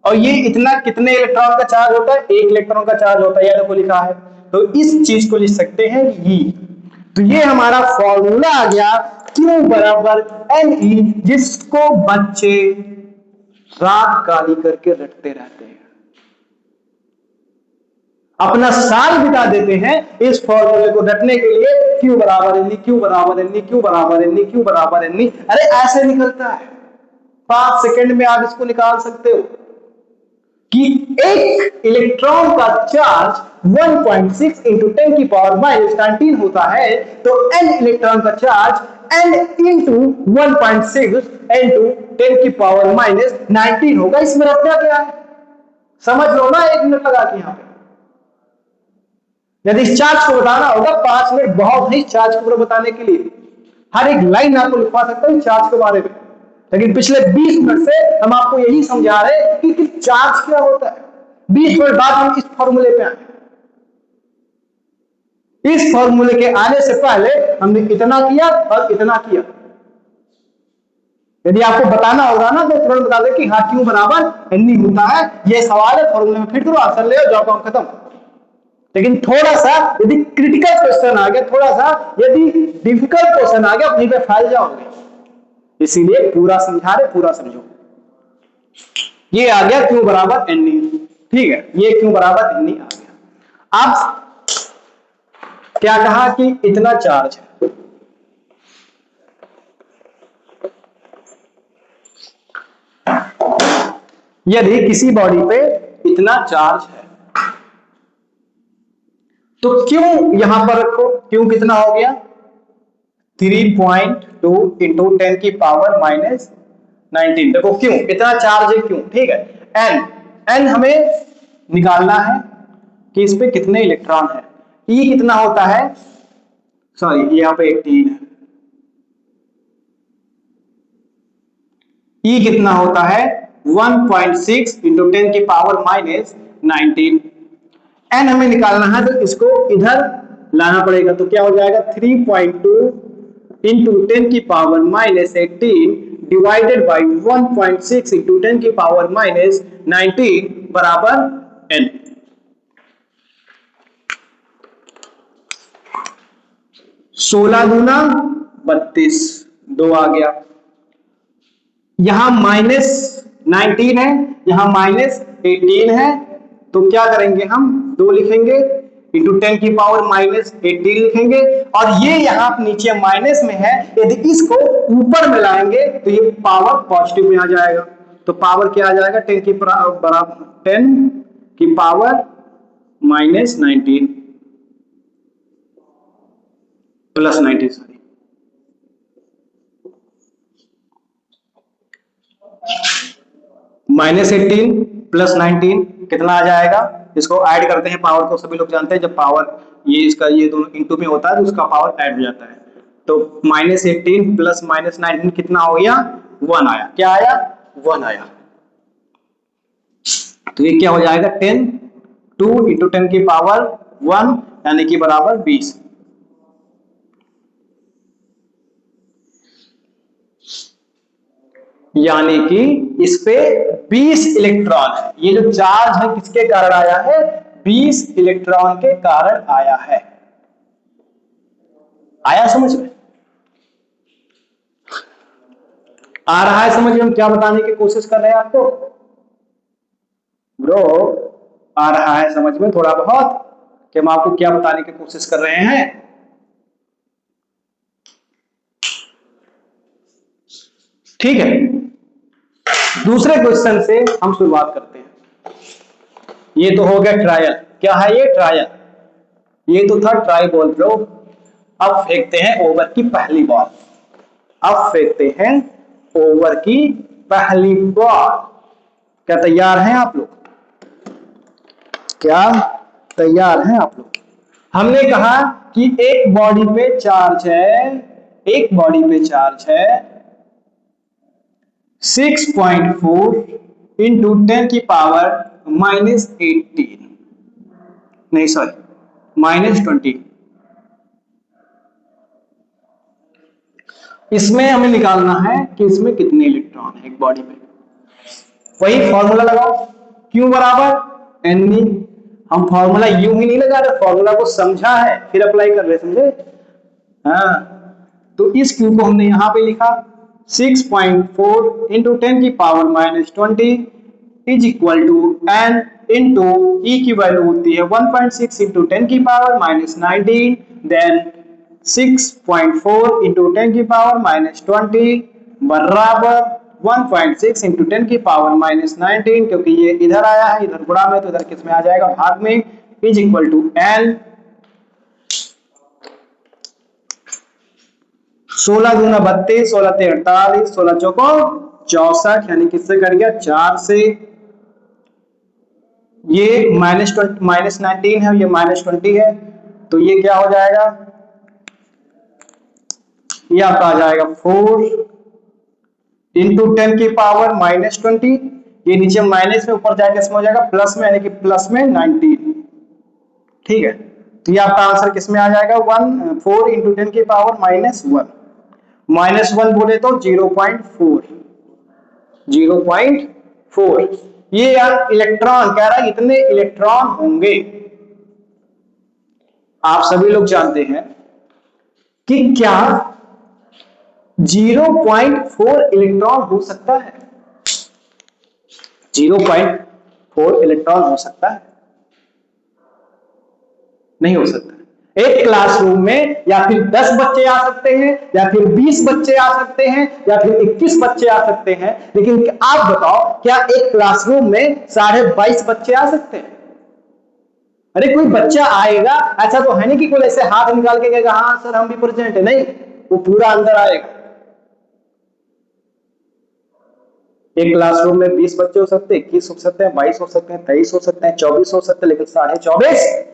और ये इतना कितने इलेक्ट्रॉन का चार्ज होता है, 1 इलेक्ट्रॉन का चार्ज होता है, ये देखो लिखा है। तो इस चीज को लिख सकते हैं E। तो ये हमारा फॉर्मूला आ गया Q बराबर Ne, जिसको बच्चे रात काली करके रटते रहते हैं, अपना साल बिता देते हैं इस फॉर्मूले को रटने के लिए। Q बराबर Ne, Q बराबर Ne, Q बराबर Ne, Q बराबर Ne। अरे ऐसे निकलता है, 5 सेकंड में आप इसको निकाल सकते हो कि एक इलेक्ट्रॉन का चार्ज 1.6 इंटू 10⁻⁻19 होता है, तो n इलेक्ट्रॉन का चार्ज n इंटू 1.6 इंटू 10⁻⁻19 होगा। इसमें रखना क्या है, समझ लो ना, 1 मिनट लगा के यहां पे। यदि इस चार्ज को बताना होगा 5 मिनट बहुत है चार्ज को बताने के लिए, हर एक लाइन आपको लिखवा सकता हूं चार्ज के बारे में। लेकिन पिछले 20 मिनट से हम आपको यही समझा रहे हैं कि चार्ज क्या होता है। 20 मिनट बाद हम इस फॉर्मूले पे आए। इस फॉर्मूले के आने से पहले हमने इतना किया और इतना किया। यदि आपको बताना होगा ना तो तुरंत बता दे कि हाँ क्यों बराबर एन होता है, ये सवाल है, फॉर्मूले में फिट करो, आंसर ले जाओ, काम खत्म। लेकिन थोड़ा सा यदि क्रिटिकल क्वेश्चन आ गया, थोड़ा सा यदि डिफिकल्ट क्वेश्चन आ गया, वहीं पे फैल जाओगे। इसीलिए पूरा समझा रहे, पूरा समझो। ये आ गया क्यों बराबर एन। ठीक है, ये क्यों बराबर एन आ गया। अब क्या कहा कि इतना चार्ज है, यदि किसी बॉडी पे इतना चार्ज है तो क्यों यहां पर रखो, क्यों कितना हो गया 3.2 इंटू 10⁻⁻19। देखो क्यों इतना चार्ज है, क्यों, ठीक है। एन हमें निकालना है कि इस पे कितने इलेक्ट्रॉन है। ई कितना होता है, सॉरी यहां पे 18 है। ई कितना होता है 1.6 इंटू 10⁻⁻19। एन हमें निकालना है तो इसको इधर लाना पड़ेगा, तो क्या हो जाएगा 3.2 इंटू 10⁻⁻18 डिवाइडेड बाई 1.6 इंटू 10⁻⁻19 बराबर एन। 16 दूना 32, 2 आ गया। यहां -19 है, यहां -18 है, तो क्या करेंगे हम, 2 लिखेंगे इंटू 10⁻⁻18 लिखेंगे। और ये यहां नीचे माइनस में है, यदि इसको ऊपर में लाएंगे तो ये पावर पॉजिटिव में आ जाएगा। तो पावर क्या आ जाएगा 10 की बराबर 10 की पावर -19 प्लस 19, सॉरी -18 प्लस 19 कितना आ जाएगा। इसको ऐड करते हैं पावर को, सभी लोग जानते हैं जब पावर ये इसका ये दोनों इंटू में होता है तो उसका पावर ऐड हो जाता है। तो -18 प्लस -19 कितना हो गया 1 आया। क्या आया 1 आया। तो ये क्या हो जाएगा 10 2 इंटू 10 की पावर 1 यानी कि बराबर 20। यानी कि इस पे 20 इलेक्ट्रॉन है। ये जो चार्ज है किसके कारण आया है, 20 इलेक्ट्रॉन के कारण आया है। आया समझ में, आ रहा है समझ में हम क्या बताने की कोशिश कर रहे हैं आपको ब्रो, आ रहा है समझ में थोड़ा बहुत कि हम आपको क्या बताने की कोशिश कर रहे हैं। ठीक है, दूसरे क्वेश्चन से हम शुरुआत करते हैं। ये तो हो गया ट्रायल, क्या है ये ट्रायल, ये तो था ट्राई बॉल ब्रो। अब फेंकते हैं ओवर की पहली बॉल, अब फेंकते हैं ओवर की पहली बॉल। क्या तैयार हैं आप लोग, क्या तैयार हैं आप लोग। हमने कहा कि एक बॉडी पे चार्ज है, एक बॉडी पे चार्ज है 6.4 इंटू 10⁻⁻18, नहीं सॉरी -20। इसमें हमें निकालना है कि इसमें कितने इलेक्ट्रॉन है एक बॉडी में। वही फॉर्मूला लगाओ, क्यू बराबर एन ई। हम फॉर्मूला यूं ही नहीं लगा रहे, फॉर्मूला को समझा है फिर अप्लाई कर रहे, समझे? हाँ, तो इस क्यू को हमने यहां पे लिखा 6.4 into 10⁻⁻20 is equal to n into e की वैल्यू होती है 1.6 इंटू 10⁻⁻19, देन 6.4 इंटू 10⁻⁻20 बराबर 1.6 इंटू 10⁻⁻19, क्योंकि ये इधर आया है, इधर गुणा में, तो इधर किस में आ जाएगा, भाग में, इज इक्वल टू एन 16 दूना 32, 16 ते 48, 16 चौको 64, यानी किससे कट गया, 4 से। ये -19 है, ये -20 है, तो ये क्या हो जाएगा, ये आपका आ जाएगा 4 इंटू 10⁻⁻20, ये नीचे माइनस में, ऊपर जाएगा इसमें हो जाएगा प्लस में, यानी कि प्लस में 19। ठीक है, तो ये आपका आंसर किस में आ जाएगा, 4 इंटू 10⁻⁻1, -1 बोले तो 0.4, 0.4। ये यार इलेक्ट्रॉन कह रहा है, इतने इलेक्ट्रॉन होंगे। आप सभी लोग जानते हैं कि क्या 0.4 इलेक्ट्रॉन हो सकता है, 0.4 इलेक्ट्रॉन हो सकता है? नहीं हो सकता। एक क्लासरूम में या फिर 10 बच्चे आ सकते हैं, या फिर 20 बच्चे आ सकते हैं, या फिर 21 बच्चे आ सकते हैं, लेकिन आप बताओ क्या एक क्लासरूम में 22.5 बच्चे आ सकते हैं? अरे कोई बच्चा आएगा, ऐसा तो है नहीं कि कोई ऐसे हाथ निकाल के कहेगा हाँ सर हम भी प्रेजेंट है, नहीं, वो पूरा अंदर आएगा। एक क्लासरूम में 20 बच्चे हो सकते हैं, 21 हो सकते हैं, 22 हो सकते हैं, 23 हो सकते हैं, 24 हो सकते हैं, लेकिन 24.5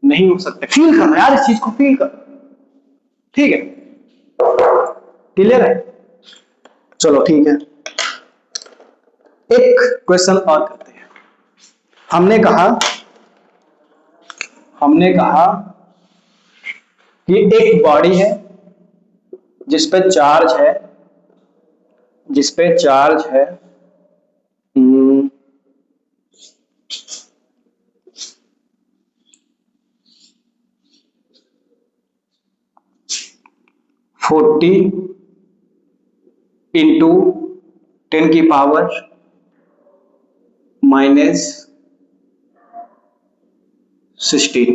नहीं हो सकते। फील कर यार, इस चीज को फील कर। ठीक है, क्लियर है? चलो ठीक है, एक क्वेश्चन और करते हैं। हमने कहा कि एक बॉडी है जिस पे चार्ज है, जिस पे चार्ज है 40 इंटू 10⁻⁻16।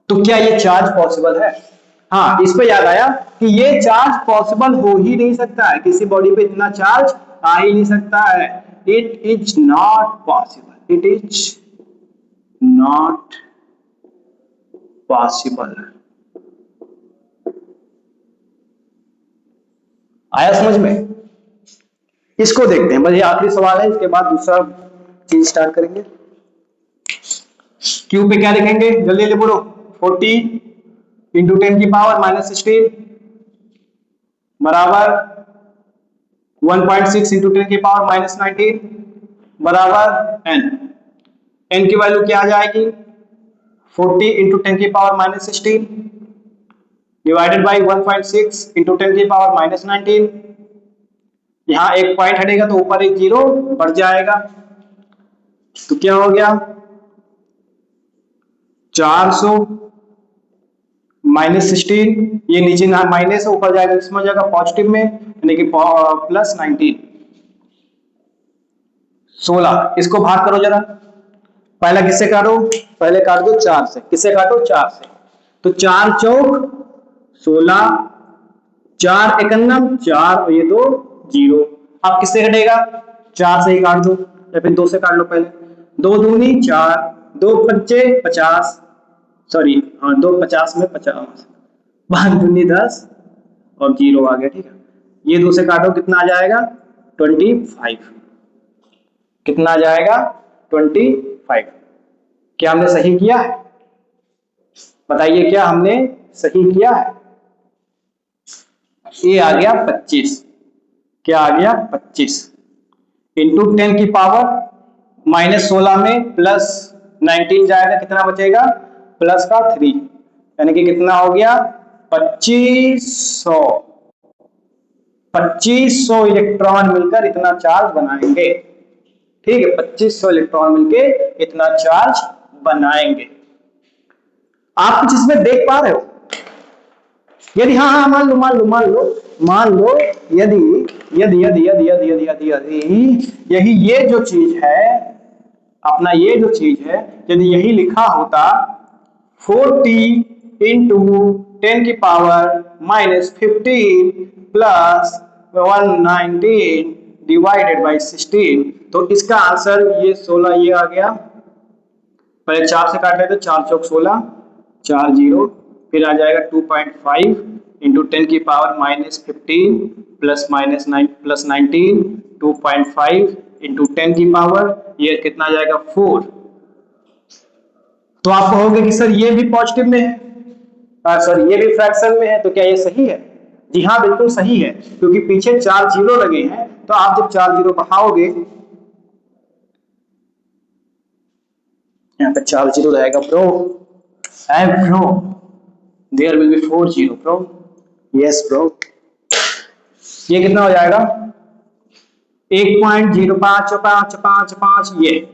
तो क्या ये चार्ज पॉसिबल है? हाँ, इस पे याद आया कि ये चार्ज पॉसिबल हो ही नहीं सकता है, किसी बॉडी पे इतना चार्ज आ ही नहीं सकता है। It is not possible, it is not possible. आया समझ में? इसको देखते हैं, बस ये आखिरी सवाल है, इसके बाद दूसरा चीज स्टार्ट करेंगे। क्यू पे क्या लिखेंगे, जल्दी जल्दी बोलो। 40 इंटू 10⁻⁻16 बराबर 1.6 इंटू 10⁻⁻19 बराबर n। n की वैल्यू क्या आ जाएगी, 40 इंटू 10⁻⁻16 डिवाइडेड बाई 1.6 इंटू 10⁻⁻19। यहां एक पॉइंट हटेगा तो ऊपर एक जीरो बढ़ जाएगा, तो क्या हो गया 400 -16, ये नीचे ना माइनस है, ऊपर जाएगा इसमें हो जाएगा पॉजिटिव में, यानी कि प्लस 19। 16, इसको भाग करो जरा, पहला किससे काटो, पहले काट दो 4 से, किससे काटो 4 से, तो 4 चौक 16, 4 एकन्नम 4 और ये 2 0। अब किससे कटेगा, 4 से ही काट दो, या फिर 2 से काट लो पहले, 2 दूनी 4, 2 पंचे 50, सॉरी हाँ 2 50 में 50, 5 दूनी 10 और 0 आ गया। ठीक है, ये 2 से काटो कितना आ जाएगा 25, कितना आ जाएगा 25। क्या हमने सही किया है? बताइए क्या हमने सही किया है? ये आ गया 25। क्या आ गया? 25 इंटू 10 की पावर -16 में प्लस 19 जाएगा, कितना बचेगा? प्लस का 3, यानी कि कितना हो गया? 2500। 2500 इलेक्ट्रॉन मिलकर इतना चार्ज बनाएंगे। ठीक है, 2500 इलेक्ट्रॉन मिलकर इतना चार्ज बनाएंगे। आप कुछ इसमें देख पा रहे हो? यदि हाँ हाँ मान लो मान लो मान लो मान लो यदि यदि यदि यदि यदि यदि यदि यदि यही ये जो चीज है, अपना ये जो चीज है, यदि यही लिखा होता 40 इंटू 10 की पावर -15 प्लस 119 डिवाइडेड बाई 16, तो इसका आंसर ये 16 ये आ गया। पहले 4 से काट लेते, 4 चौक 16, 4 जीरो, फिर आ जाएगा 2.5 इंटू 10 की पावर -15 प्लस -9 प्लस 19, 2.5 इंटू 10 की पावर, ये कितना आ जाएगा? 4। तो आप कहोगे कि सर ये भी पॉजिटिव में है, सर ये भी फ्रैक्शन में है, तो क्या ये सही है? जी हाँ, बिल्कुल सही है, क्योंकि पीछे 4 जीरो लगे हैं, तो आप जब 4 जीरो बढ़ाओगे, यहाँ पे 4 जीरो रहेगा bro, and bro there will be 4 zero bro, yes bro. ये कितना हो जाएगा? 1.055555,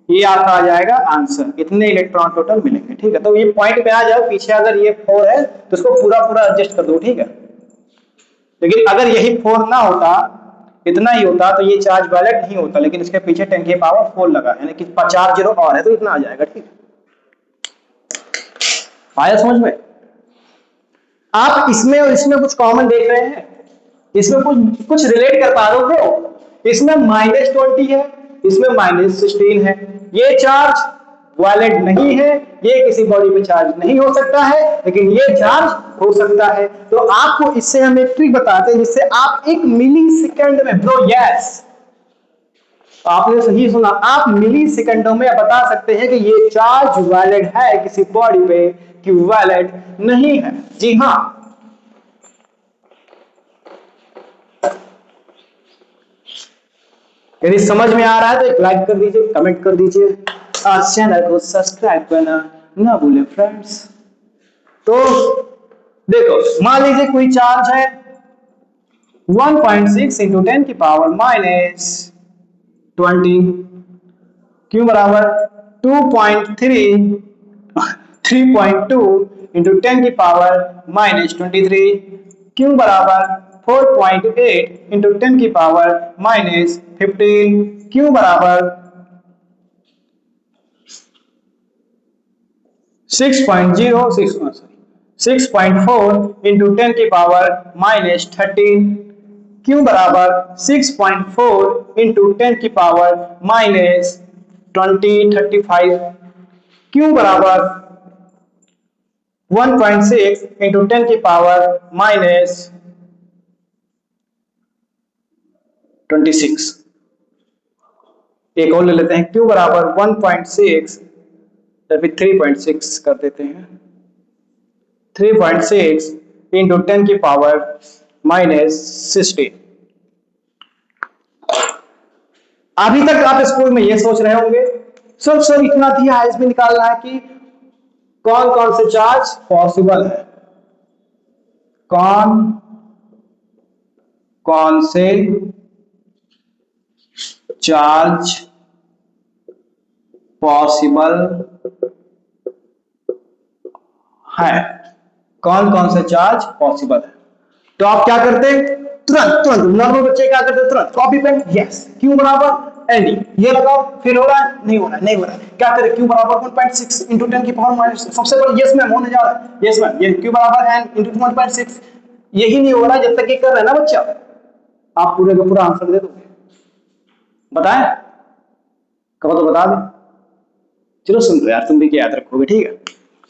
ये आपका आ जाएगा आंसर। इतने इलेक्ट्रॉन टोटल मिलेंगे। ठीक है, तो ये पॉइंट पे आ जाओ, पीछे अगर ये 4 है तो इसको पूरा पूरा एडजस्ट कर दो। ठीक है, लेकिन अगर यही 4 ना होता, इतना ही होता, तो ये चार्ज वैलिड नहीं होता, लेकिन इसके पीछे 10 की पावर 4 लगा है, यानी कि 4 जीरो और है, तो इतना आ जाएगा। ठीक है, आया समझ में? आप इसमें और इसमें कुछ कॉमन देख रहे हैं? इसमें कुछ कुछ रिलेट कर पा रहे हो? इसमें -20 है, इसमें -16 है। ये चार्ज वैलिड नहीं है, ये किसी बॉडी में चार्ज नहीं हो सकता है, लेकिन ये चार्ज हो सकता है। तो आपको इससे हम एक ट्रिक बताते हैं, जिससे आप 1 मिली सेकेंड में, ब्रो यस आपने सही सुना, आप मिली सेकेंडों में बता सकते हैं कि ये चार्ज वैलिड है किसी बॉडी पे कि वैलिड नहीं है। जी हाँ, यदि समझ में आ रहा है तो एक लाइक कर दीजिए, कमेंट कर दीजिए और चैनल को सब्सक्राइब करना ना भूलें फ्रेंड्स। तो देखो, मान लीजिए कोई चार्ज है 1.6 इंटू 10 की पावर -20, क्यों बराबर 3.2 इंटू 10 की पावर -23, क्यों बराबर 4.8 इंटू 10 की पावर -15, क्यों बराबर 6.4 इंटू 10 की पावर -13, क्यों बराबर 6.4 इंटू 10 की पावर -35, क्यों बराबर 1.6 इंटू 10 की पावर -26। एक और ले लेते हैं, क्यों बराबर 1.6 या फिर 3.6 कर देते हैं, 3.6 इंटू 10 की पावर -16। अभी तक आप स्कूल में ये सोच रहे होंगे, सर इतना दिया, इसमें निकालना है कि कौन कौन से चार्ज पॉसिबल है, कौन कौन से चार्ज पॉसिबल है, कौन कौन से चार्ज पॉसिबल है। तो आप क्या करते हैं? तुरंत तुरंत नॉर्मल बच्चे क्या करते हैं? तुरंत कॉपी पेन, यस, क्यू बराबर एनडी, ये लगाओ, फिर हो रहा है, नहीं हो रहा है, नहीं हो रहा है, क्या करें? क्यू बराबर 1.6 इंटू 10 की पावर माइनस, सबसे पहले यस मैम होने जा रहा है, यस मैम, ये क्यू बराबर एन इंटू 1.6, यही नहीं हो रहा है जब तक ये कर रहे हैं ना बच्चा, आप पूरे का पूरा आंसर दे दोगे। बताएं? कहो तो बता दें। चलो सुन लो यार, तुम भी क्या याद रखोगे, ठीक है,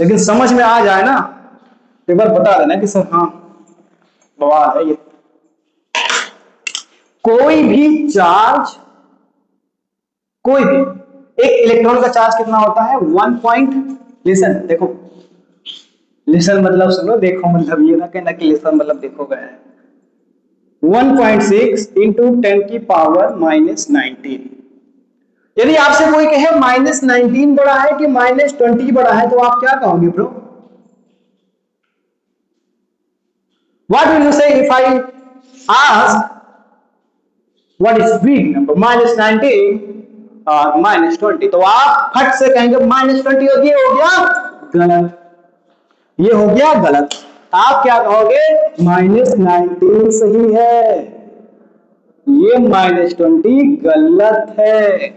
लेकिन समझ में आ जाए ना तो एक बार बता देना कि सर हाँ बवाल है ये। कोई भी चार्ज, कोई भी एक इलेक्ट्रॉन का चार्ज कितना होता है? 1 पॉइंट, लिसन देखो, लिसन मतलब सुनो, देखो मतलब ये ना कहना कि लिसन मतलब देखो गया है। 1.6 इंटू 10 की पावर -19। यदि आपसे कोई कहे -19 बड़ा है कि -20 बड़ा है, तो आप क्या कहोगे ब्रो? व्हाट विल यू से if I ask what is big number, -19 और -20? तो आप फट से कहेंगे -20 हो गया, गलत। ये हो गया गलत। आप क्या कहोगे? -19 सही है, ये -20 गलत है।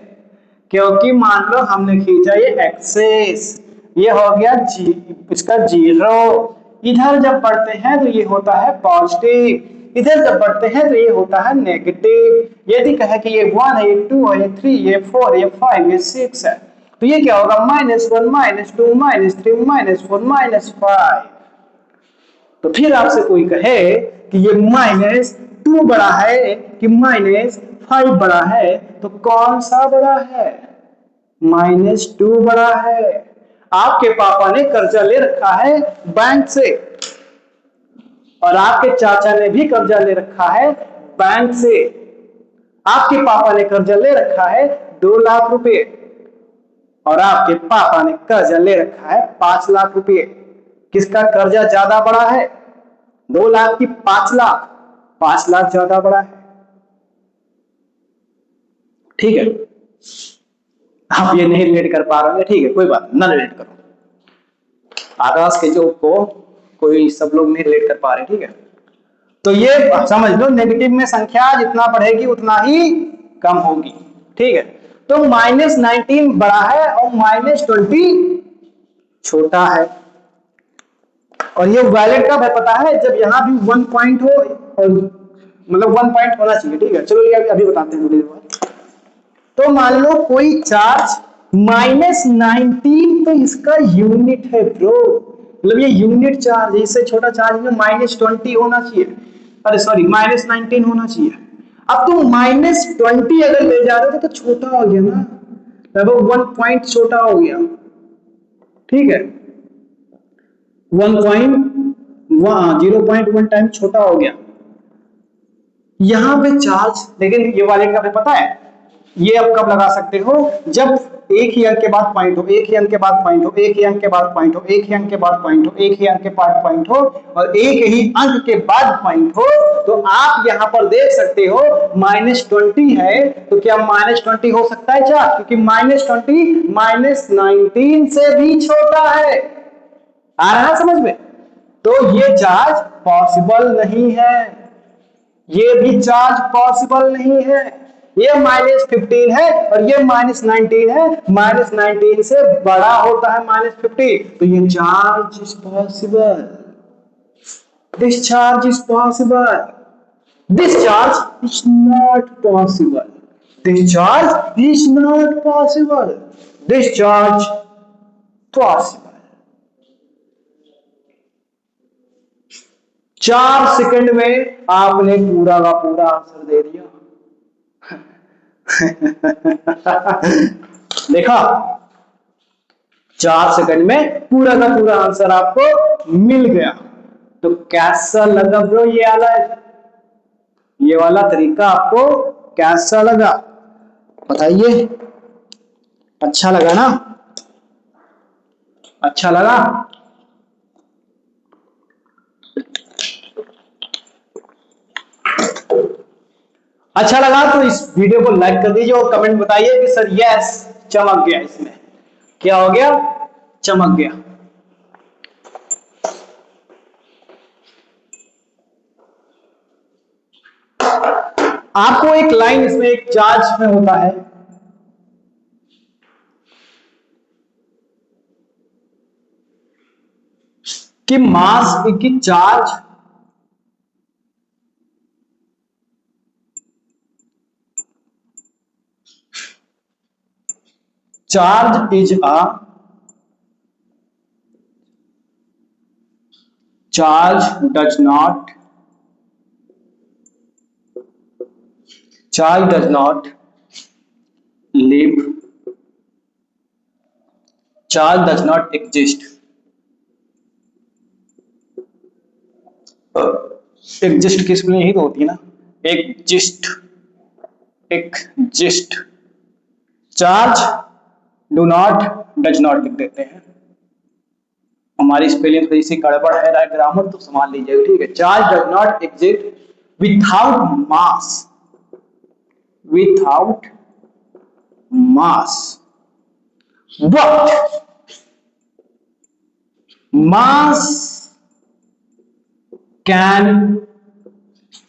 क्योंकि मान लो हमने खींचा ये एक्सेस, ये हो गया जी, इसका जीरो। इधर जब बढ़ते हैं तो ये होता है पॉजिटिव, इधर जब बढ़ते हैं तो ये होता है नेगेटिव। यदि कहे कि ये 1 है, ये 2 है, ये 3, ये 4, ये 5, ये 6 है, तो ये क्या होगा? -1, -2, -3, -4, -5। तो फिर आपसे कोई कहे कि ये -2 बड़ा है कि -5 बड़ा है, तो कौन सा बड़ा है? -2 बड़ा है। आपके पापा ने कर्जा ले रखा है बैंक से, और आपके चाचा ने भी कर्जा ले रखा है बैंक से। आपके पापा ने कर्जा ले रखा है 2 लाख रुपए, और आपके पापा ने कर्जा ले रखा है 5 लाख रुपए। किसका कर्जा ज्यादा बड़ा है? 2 लाख की 5 लाख? 5 लाख ज्यादा बड़ा है। ठीक है, आप ये नहीं रिलेट कर पा रहे हैं, ठीक है कोई बात ना, रिलेट करो। आकाश के जो को कोई सब लोग नहीं रिलेट कर पा रहे, ठीक है। तो ये समझ लो, नेगेटिव में संख्या जितना बढ़ेगी उतना ही कम होगी, ठीक है। तो -19 बड़ा है और -20 छोटा है। और ये वैलिड कब है पता है? जब यहां भी 1 पॉइंट हो, और मतलब 1 पॉइंट होना चाहिए, ठीक है। चलो ये अभी बताते हैं। तो मान लो कोई चार्ज -19, तो इसका यूनिट है ब्रो, मतलब ये यूनिट चार्ज है। इससे छोटा चार्ज में -20 होना चाहिए, अरे सॉरी -19 होना चाहिए। अब तुम -20 अगर ले जा रहे हो तो छोटा हो गया ना, लगभग 1 पॉइंट छोटा हो गया, ठीक है। 0.1 टाइम छोटा हो गया यहां पे चार्ज। लेकिन ये वाले का भी पता है, ये अब कब लगा सकते हो? जब एक ही अंक के बाद पॉइंट हो, एक ही अंक के बाद पॉइंट हो, एक ही अंक के बाद पॉइंट हो, एक ही अंक के बाद पॉइंट हो, एक ही अंक के बाद पॉइंट हो, और एक ही अंक के बाद पॉइंट हो, तो आप यहां पर देख सकते हो -20 है, तो क्या -20 हो सकता है क्या? क्योंकि -20 -19 से भी छोटा है। आ रहा है समझ में? तो ये चार्ज पॉसिबल नहीं है, ये भी चार्ज पॉसिबल नहीं है। ये -15 है और ये -19 है, -19 से बड़ा होता है -50, तो ये charge is possible, this charge is possible, this charge is not possible, this charge is not possible, this charge possible. 4 second में आपने पूरा का पूरा आंसर दे दिया। देखा, 4 सेकंड में पूरा का पूरा आंसर आपको मिल गया। तो कैसा लगा ब्रो ये वाला तरीका आपको कैसा लगा बताइए? अच्छा लगा ना? अच्छा लगा? अच्छा लगा तो इस वीडियो को लाइक कर दीजिए और कमेंट बताइए कि सर यस चमक गया, इसमें क्या हो गया? चमक गया। आपको एक लाइन इसमें एक चार्ज में होता है कि मास की charge is a charge does not live, charge does not exist exist की स्पेलिंग यही तो होती है ना, exist, exist. Charge, do not, does not लिख देते हैं। हमारी स्पेलिंग थोड़ी सी गड़बड़ है, ग्रामर तो संभाल लीजिएगा, ठीक है। Charge does not exist without mass, without mass, but mass can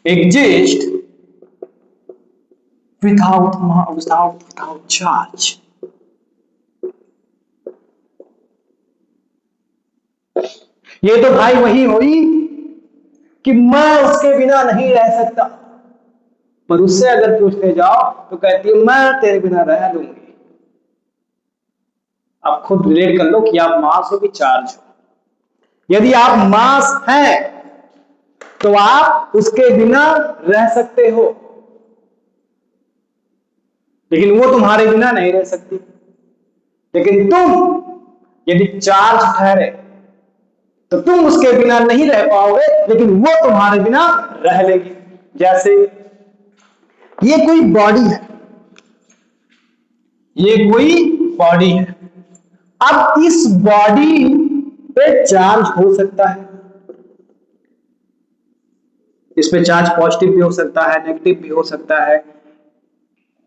exist without charge। ये तो भाई वही हुई कि मैं उसके बिना नहीं रह सकता, पर उससे अगर पूछने जाओ तो कहती है मैं तेरे बिना रह लूंगी। आप खुद रिलेट कर लो कि आप मास हो कि चार्ज हो। यदि आप मास हैं तो आप उसके बिना रह सकते हो, लेकिन वो तुम्हारे बिना नहीं रह सकती। लेकिन तुम यदि चार्ज ठहरे तो तुम उसके बिना नहीं रह पाओगे, लेकिन वो तुम्हारे बिना रह लेगी। जैसे ये कोई बॉडी है, ये कोई बॉडी है, अब इस बॉडी पे चार्ज हो सकता है, इस पे चार्ज पॉजिटिव भी हो सकता है, नेगेटिव भी हो सकता है।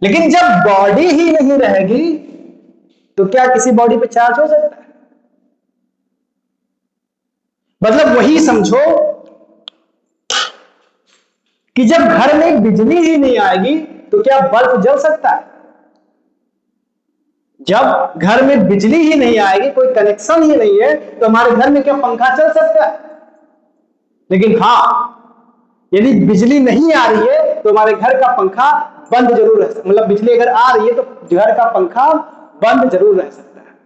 लेकिन जब बॉडी ही नहीं रहेगी तो क्या किसी बॉडी पे चार्ज हो सकता है? मतलब वही समझो कि जब घर में बिजली ही नहीं आएगी तो क्या बल्ब जल सकता है? जब घर में बिजली ही नहीं आएगी, कोई कनेक्शन ही नहीं है, तो हमारे घर में क्या पंखा चल सकता है? लेकिन हां, यदि बिजली नहीं आ रही है तो हमारे घर का पंखा बंद जरूर रह सकता, मतलब बिजली अगर आ रही है तो घर का पंखा बंद जरूर रह सकता है।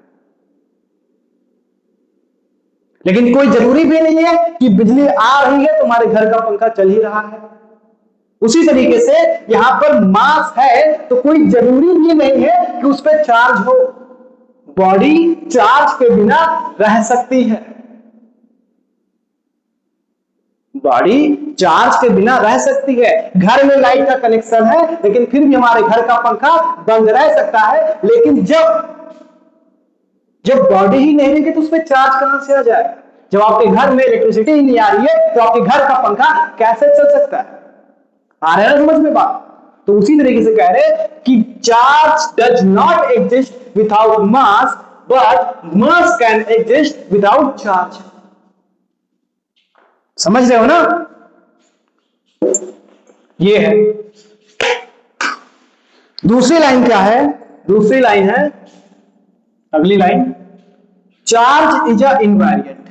लेकिन कोई जरूरी भी नहीं है कि बिजली आ रही है तो हमारे घर का पंखा चल ही रहा है। उसी तरीके से यहां पर मास है तो कोई जरूरी भी नहीं है कि उस पर चार्ज हो, बॉडी चार्ज के बिना रह सकती है, बॉडी चार्ज के बिना रह सकती है। घर में लाइट का कनेक्शन है लेकिन फिर भी हमारे घर का पंखा बंद रह सकता है, लेकिन जब जब बॉडी ही नहीं रहेगी तो उस पर चार्ज कहां से आ जाएगा? जब आपके घर में इलेक्ट्रिसिटी ही नहीं आ रही है तो आपके घर का पंखा कैसे चल सकता है? आ रहा है ना समझ में बात? तो उसी तरीके से कह रहे कि charge does not exist without mass, but mass can exist without charge. समझ रहे हो ना? ये है। दूसरी लाइन क्या है? दूसरी लाइन है, अगली line, charge is a invariant.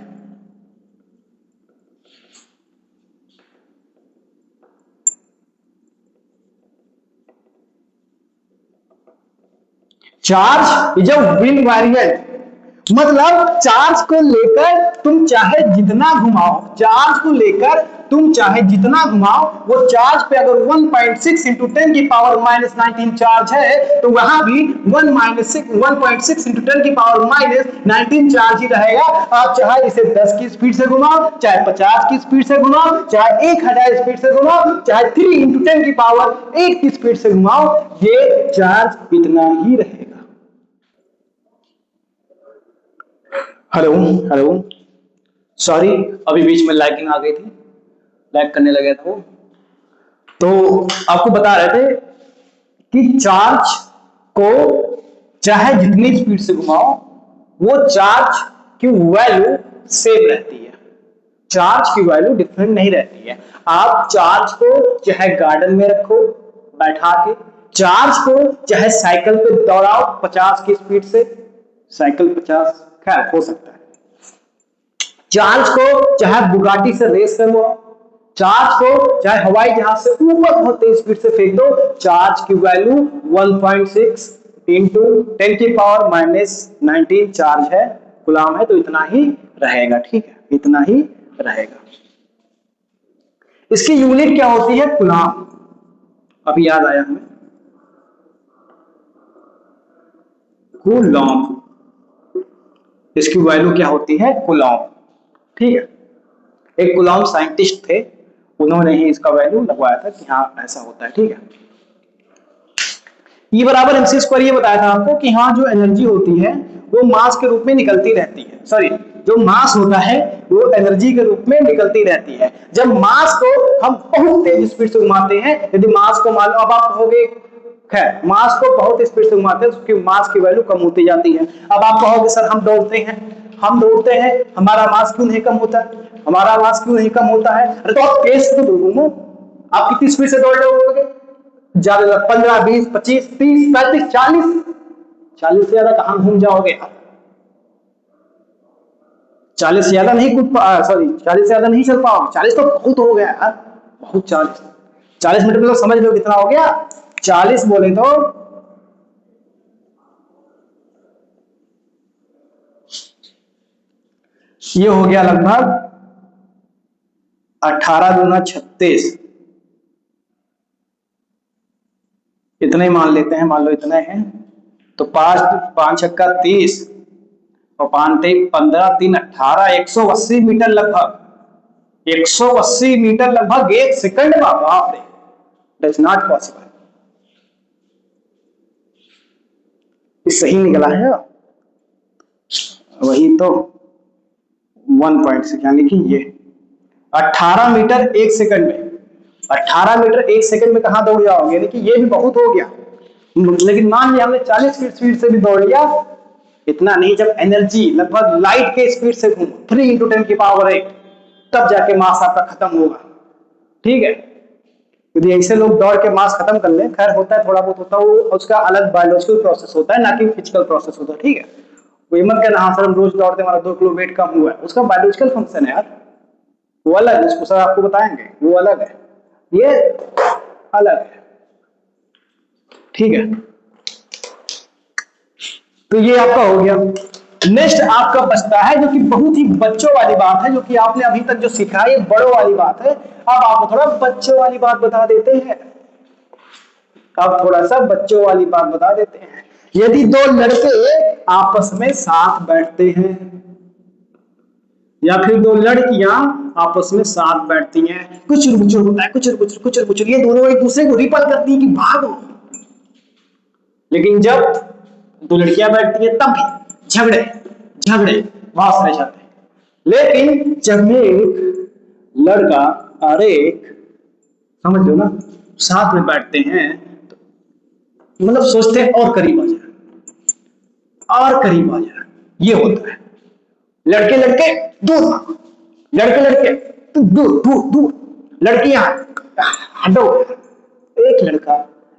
Charge is a invariant, मतलब चार्ज को लेकर तुम चाहे जितना घुमाओ, चार्ज को लेकर तुम चाहे जितना घुमाओ, वो चार्ज पे अगर 1.6 इंटू 10 की पावर माइनस 19 चार्ज है तो वहां भी 1.6 इंटू 10 की पावर माइनस 19 चार्ज ही रहेगा। आप चाहे इसे 10 की स्पीड से घुमाओ, चाहे 50 की स्पीड से घुमाओ, चाहे 1000 स्पीड से घुमाओ, चाहे 3 इंटू 10 की पावर 8 की स्पीड से घुमाओ, ये चार्ज इतना ही रहेगा। हेलो हेलो, सॉरी अभी बीच में लैगिंग आ गई थी, लैग करने लगा था वो। तो आपको बता रहे थे कि चार्ज को चाहे जितनी स्पीड से घुमाओ वो चार्ज की वैल्यू सेम रहती है, चार्ज की वैल्यू डिफरेंट नहीं रहती है। आप चार्ज को चाहे गार्डन में रखो बैठा के, चार्ज को चाहे साइकिल पे दौड़ाओ 50 की स्पीड से, साइकिल 50 खैर हो सकता है, चार्ज को चाहे बुगाटी से रेस करवाओ, चार्ज को चाहे हवाई जहाज से ऊपर बहुत तेज स्पीड से फेंक दो, चार्ज की वैल्यू 1.6 इंटू 10 की पावर माइनस 19 चार्ज है, गुलाम है, तो इतना ही रहेगा। ठीक है, इतना ही रहेगा। इसकी यूनिट क्या होती है? गुलाम। अभी याद आया हमें, कूलॉम। इसकी वैल्यू क्या होती है? कूलॉम। ठीक है, एक कूलॉम साइंटिस्ट थे, उन्होंने ही इसका वैल्यू लगवाया था कि हाँ ऐसा होता है। ठीक है, E बराबर mc स्क्वायर, ये बताया था आपको कि हाँ जो एनर्जी होती है वो मास के रूप में निकलती रहती है, सॉरी जो मास होता है वो एनर्जी के रूप में निकलती रहती है। जब मास को हम बहुत तेज स्पीड से घुमाते हैं, यदि मास को मान लो, अब आप कहोगे खैर मास को बहुत स्पीड से घुमाते हैं उसकी मास की वैल्यू कम होती जाती है। अब आप कहोगे सर हम दौड़ते हैं हमारा मास क्यों नहीं कम होता, हमारा मास क्यों नहीं कम होता है? अरे तो आप तेज से दौड़ो ना, आप कितनी स्पीड से दौड़ रहे होगे? ज्यादा 15, 20, 25, 30, 35, 40, 40 से ज्यादा कहां घूम जाओगे? 40 से ज्यादा नहीं कूद सॉरी 40 से ज्यादा नहीं चल पाओगे। 40 तो बहुत हो गया यार, बहुत। 40 मीटर मतलब समझ लो कितना हो गया। 40 बोले तो ये हो गया लगभग 18 दूना 36, इतने ही मान लेते हैं, मान लो इतने हैं। तो 5 5 छक्का 30 और 5 3 15 3 18, 180 मीटर लगभग, 180 मीटर लगभग एक सेकंड में। बाप रे, दैट्स नॉट पॉसिबल। सही निकला है वही तो 1.6 यानी कि ये 18 मीटर एक सेकंड में। 18 मीटर एक सेकंड में कहां दौड़ जाओगे, यानी कि ये भी बहुत हो गया। लेकिन मान लिया हमने 40 की स्पीड से भी दौड़ लिया, इतना नहीं। जब एनर्जी लगभग लाइट के स्पीड से घूमो 3 × 10⁸, तब जाके मास आपका खत्म होगा। ठीक है, यदि ऐसे लोग दौड़ के मास खत्म कर ले, खैर होता है थोड़ा बहुत होता है, वो उसका अलग बायोलॉजिकल प्रोसेस होता है, ना कि फिजिकल प्रोसेस होता है। ठीक है, वो मत कहना हाँ सर हम रोज दौड़ते हमारा 2 किलो वेट कम हुआ है, उसका बायोलॉजिकल फंक्शन है यार, वो अलग है, उसको सर आपको बताएंगे, वो अलग है, ये अलग है। ठीक है, तो ये आपका हो गया। नेक्स्ट आपका बचता है जो कि बहुत ही बच्चों वाली बात है, जो कि आपने अभी तक जो सीखा है ये बड़ों वाली बात है। अब आपको थोड़ा बच्चों वाली बात बता देते हैं, अब थोड़ा सा बच्चों वाली बात बता देते हैं। यदि दो लड़के आपस में साथ बैठते हैं या फिर दो लड़कियां आपस में साथ बैठती हैं, कुछ कुछ होता है, कुछ ये दोनों एक दूसरे को रिपल करती है कि भागो। लेकिन जब दो लड़कियां बैठती हैं तब भी झगड़े झगड़े बहुत सारे जाते हैं। लेकिन जब एक लड़का और एक, समझ लो ना, साथ में बैठते हैं तो मतलब सोचते हैं और करीब आ जाए और करीब आ जाए, ये होता है। लड़के लड़के दूर भागो, लड़के लड़के दूर दूर दूर, लड़कियां हटो, एक लड़का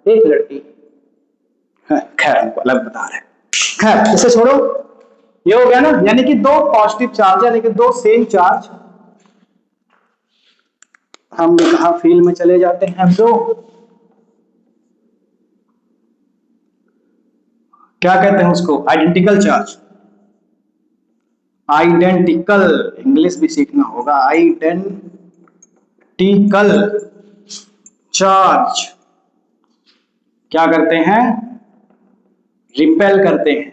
एक लड़की, खैर हमको अलग बता रहे हैं, खैर इसे छोड़ो। ये हो गया ना, यानी कि दो पॉजिटिव चार्ज, यानी कि दो सेम चार्ज, हम कहा फील्ड में चले जाते हैं। दो क्या कहते हैं उसको, आइडेंटिकल चार्ज, आइडेंटिकल इंग्लिश भी सीखना होगा, आइडेंटिकल चार्ज क्या करते हैं, रिपेल करते हैं,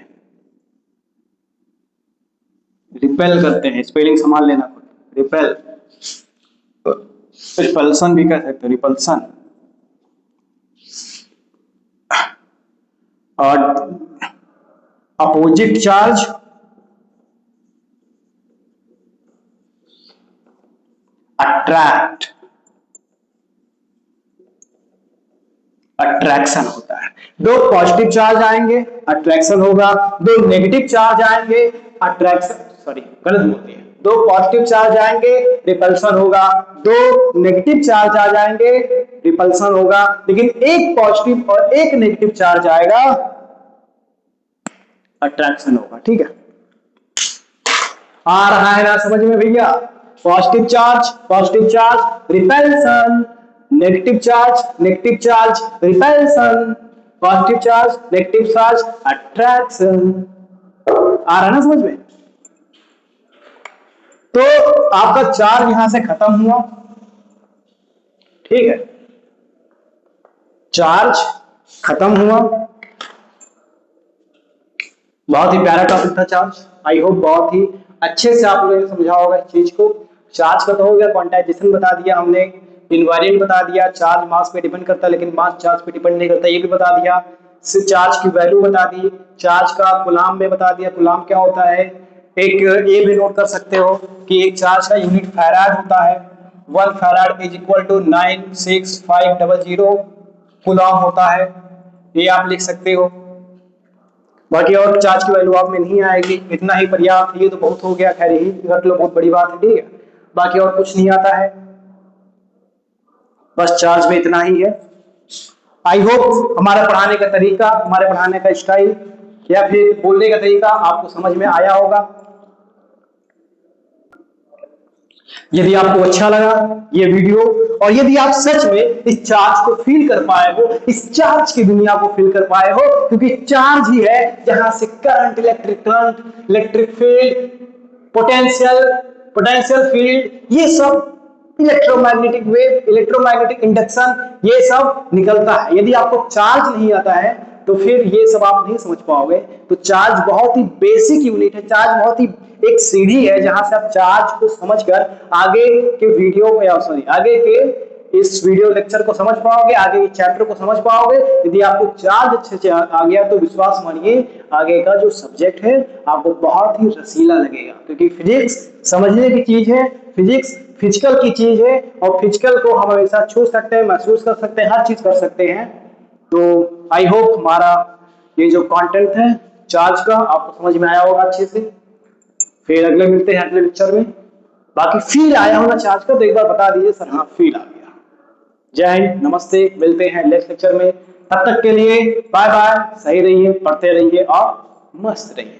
रिपेल करते हैं, स्पेलिंग संभाल लेना, रिपेल, रिपल्सन भी कह सकते हो, रिपल्सन। और अपोजिट चार्ज अट्रैक्ट, अट्रैक्शन होता है। दो पॉजिटिव चार्ज आएंगे अट्रैक्शन होगा, दो नेगेटिव चार्ज आएंगे अट्रैक्शन, सॉरी गलत बोलते हैं, दो पॉजिटिव चार्ज आएंगे रिपल्सन होगा, दो नेगेटिव चार्ज आ जाएंगे रिपल्सन होगा। लेकिन एक पॉजिटिव और एक नेगेटिव चार्ज आएगा अट्रैक्शन होगा। ठीक है, आ रहा है ना समझ में भैया? Positive charge repulsion, negative charge repulsion, positive charge negative charge attraction. आ रहा है ना समझ में? तो आपका चार्ज यहां से खत्म हुआ, ठीक है, चार्ज खत्म हुआ। बहुत ही प्यारा टॉपिक था चार्ज, आई होप बहुत ही अच्छे से आप लोगों ने समझा होगा इस चीज को। चार्ज का तो हो गया, क्वांटाइजेशन बता दिया हमने, इनवायरेंट बता दिया, चार्ज मास पे डिपेंड करता है लेकिन मास चार्ज पे डिपेंड नहीं करता ये भी बता दिया, फिर चार्ज की वैल्यू बता दी, चार्ज का कूलाम में बता दिया, कूलाम क्या होता है, एक ये भी नोट कर सकते हो कि एक चार्ज का यूनिट फैराड होता है, 1 farad is equal to 96500 coulomb होता है, ये आप लिख सकते हो। बाकी और चार्ज की वैल्यू आप में नहीं आएगी, इतना ही पर्याप्त, ये तो बहुत हो गया, खैर यही रख लो, बहुत बड़ी बात है, ठीक है। बाकी और कुछ नहीं आता है, बस चार्ज में इतना ही है। आई होप हमारा पढ़ाने का तरीका, हमारे पढ़ाने का स्टाइल या फिर बोलने का तरीका आपको समझ में आया होगा। यदि आपको अच्छा लगा ये वीडियो और यदि आप सच में इस चार्ज को फील कर पाए हो, इस चार्ज की दुनिया को फील कर पाए हो, क्योंकि चार्ज ही है जहां से current, electric field, potential field, ये सब इलेक्ट्रोमैग्नेटिक वेव, इलेक्ट्रोमैग्नेटिक इंडक्शन, ये सब निकलता है। यदि आपको चार्ज नहीं आता है तो फिर ये सब आप नहीं समझ पाओगे। तो चार्ज बहुत ही बेसिक यूनिट है, चार्ज बहुत ही एक सीढ़ी है जहां से आप चार्ज को समझकर आगे के वीडियो या सॉरी आगे के इस वीडियो लेक्चर को समझ पाओगे, आगे के चैप्टर को समझ पाओगे। यदि आपको चार्ज अच्छे से आ गया तो विश्वास मानिए आगे का जो सब्जेक्ट है आपको बहुत ही रसीला लगेगा, क्योंकि फिजिक्स समझने की चीज है, फिजिक्स फिजिकल की चीज है और फिजिकल को हम हमेशा छू सकते हैं, महसूस कर सकते हैं, हर चीज कर सकते हैं। तो आई होप हमारा ये जो कंटेंट है चार्ज का आपको समझ में आया होगा अच्छे से। फिर अगले मिलते हैं अगले लेक्चर में। बाकी फील आया होना चार्ज का तो एक बार बता दीजिए सर, हाँ फील आ गया। जय हिंद, नमस्ते, मिलते हैं नेक्स्ट लेक्चर में, तब तक के लिए बाय बाय, सही रहिए, पढ़ते रहिए और मस्त रहिए।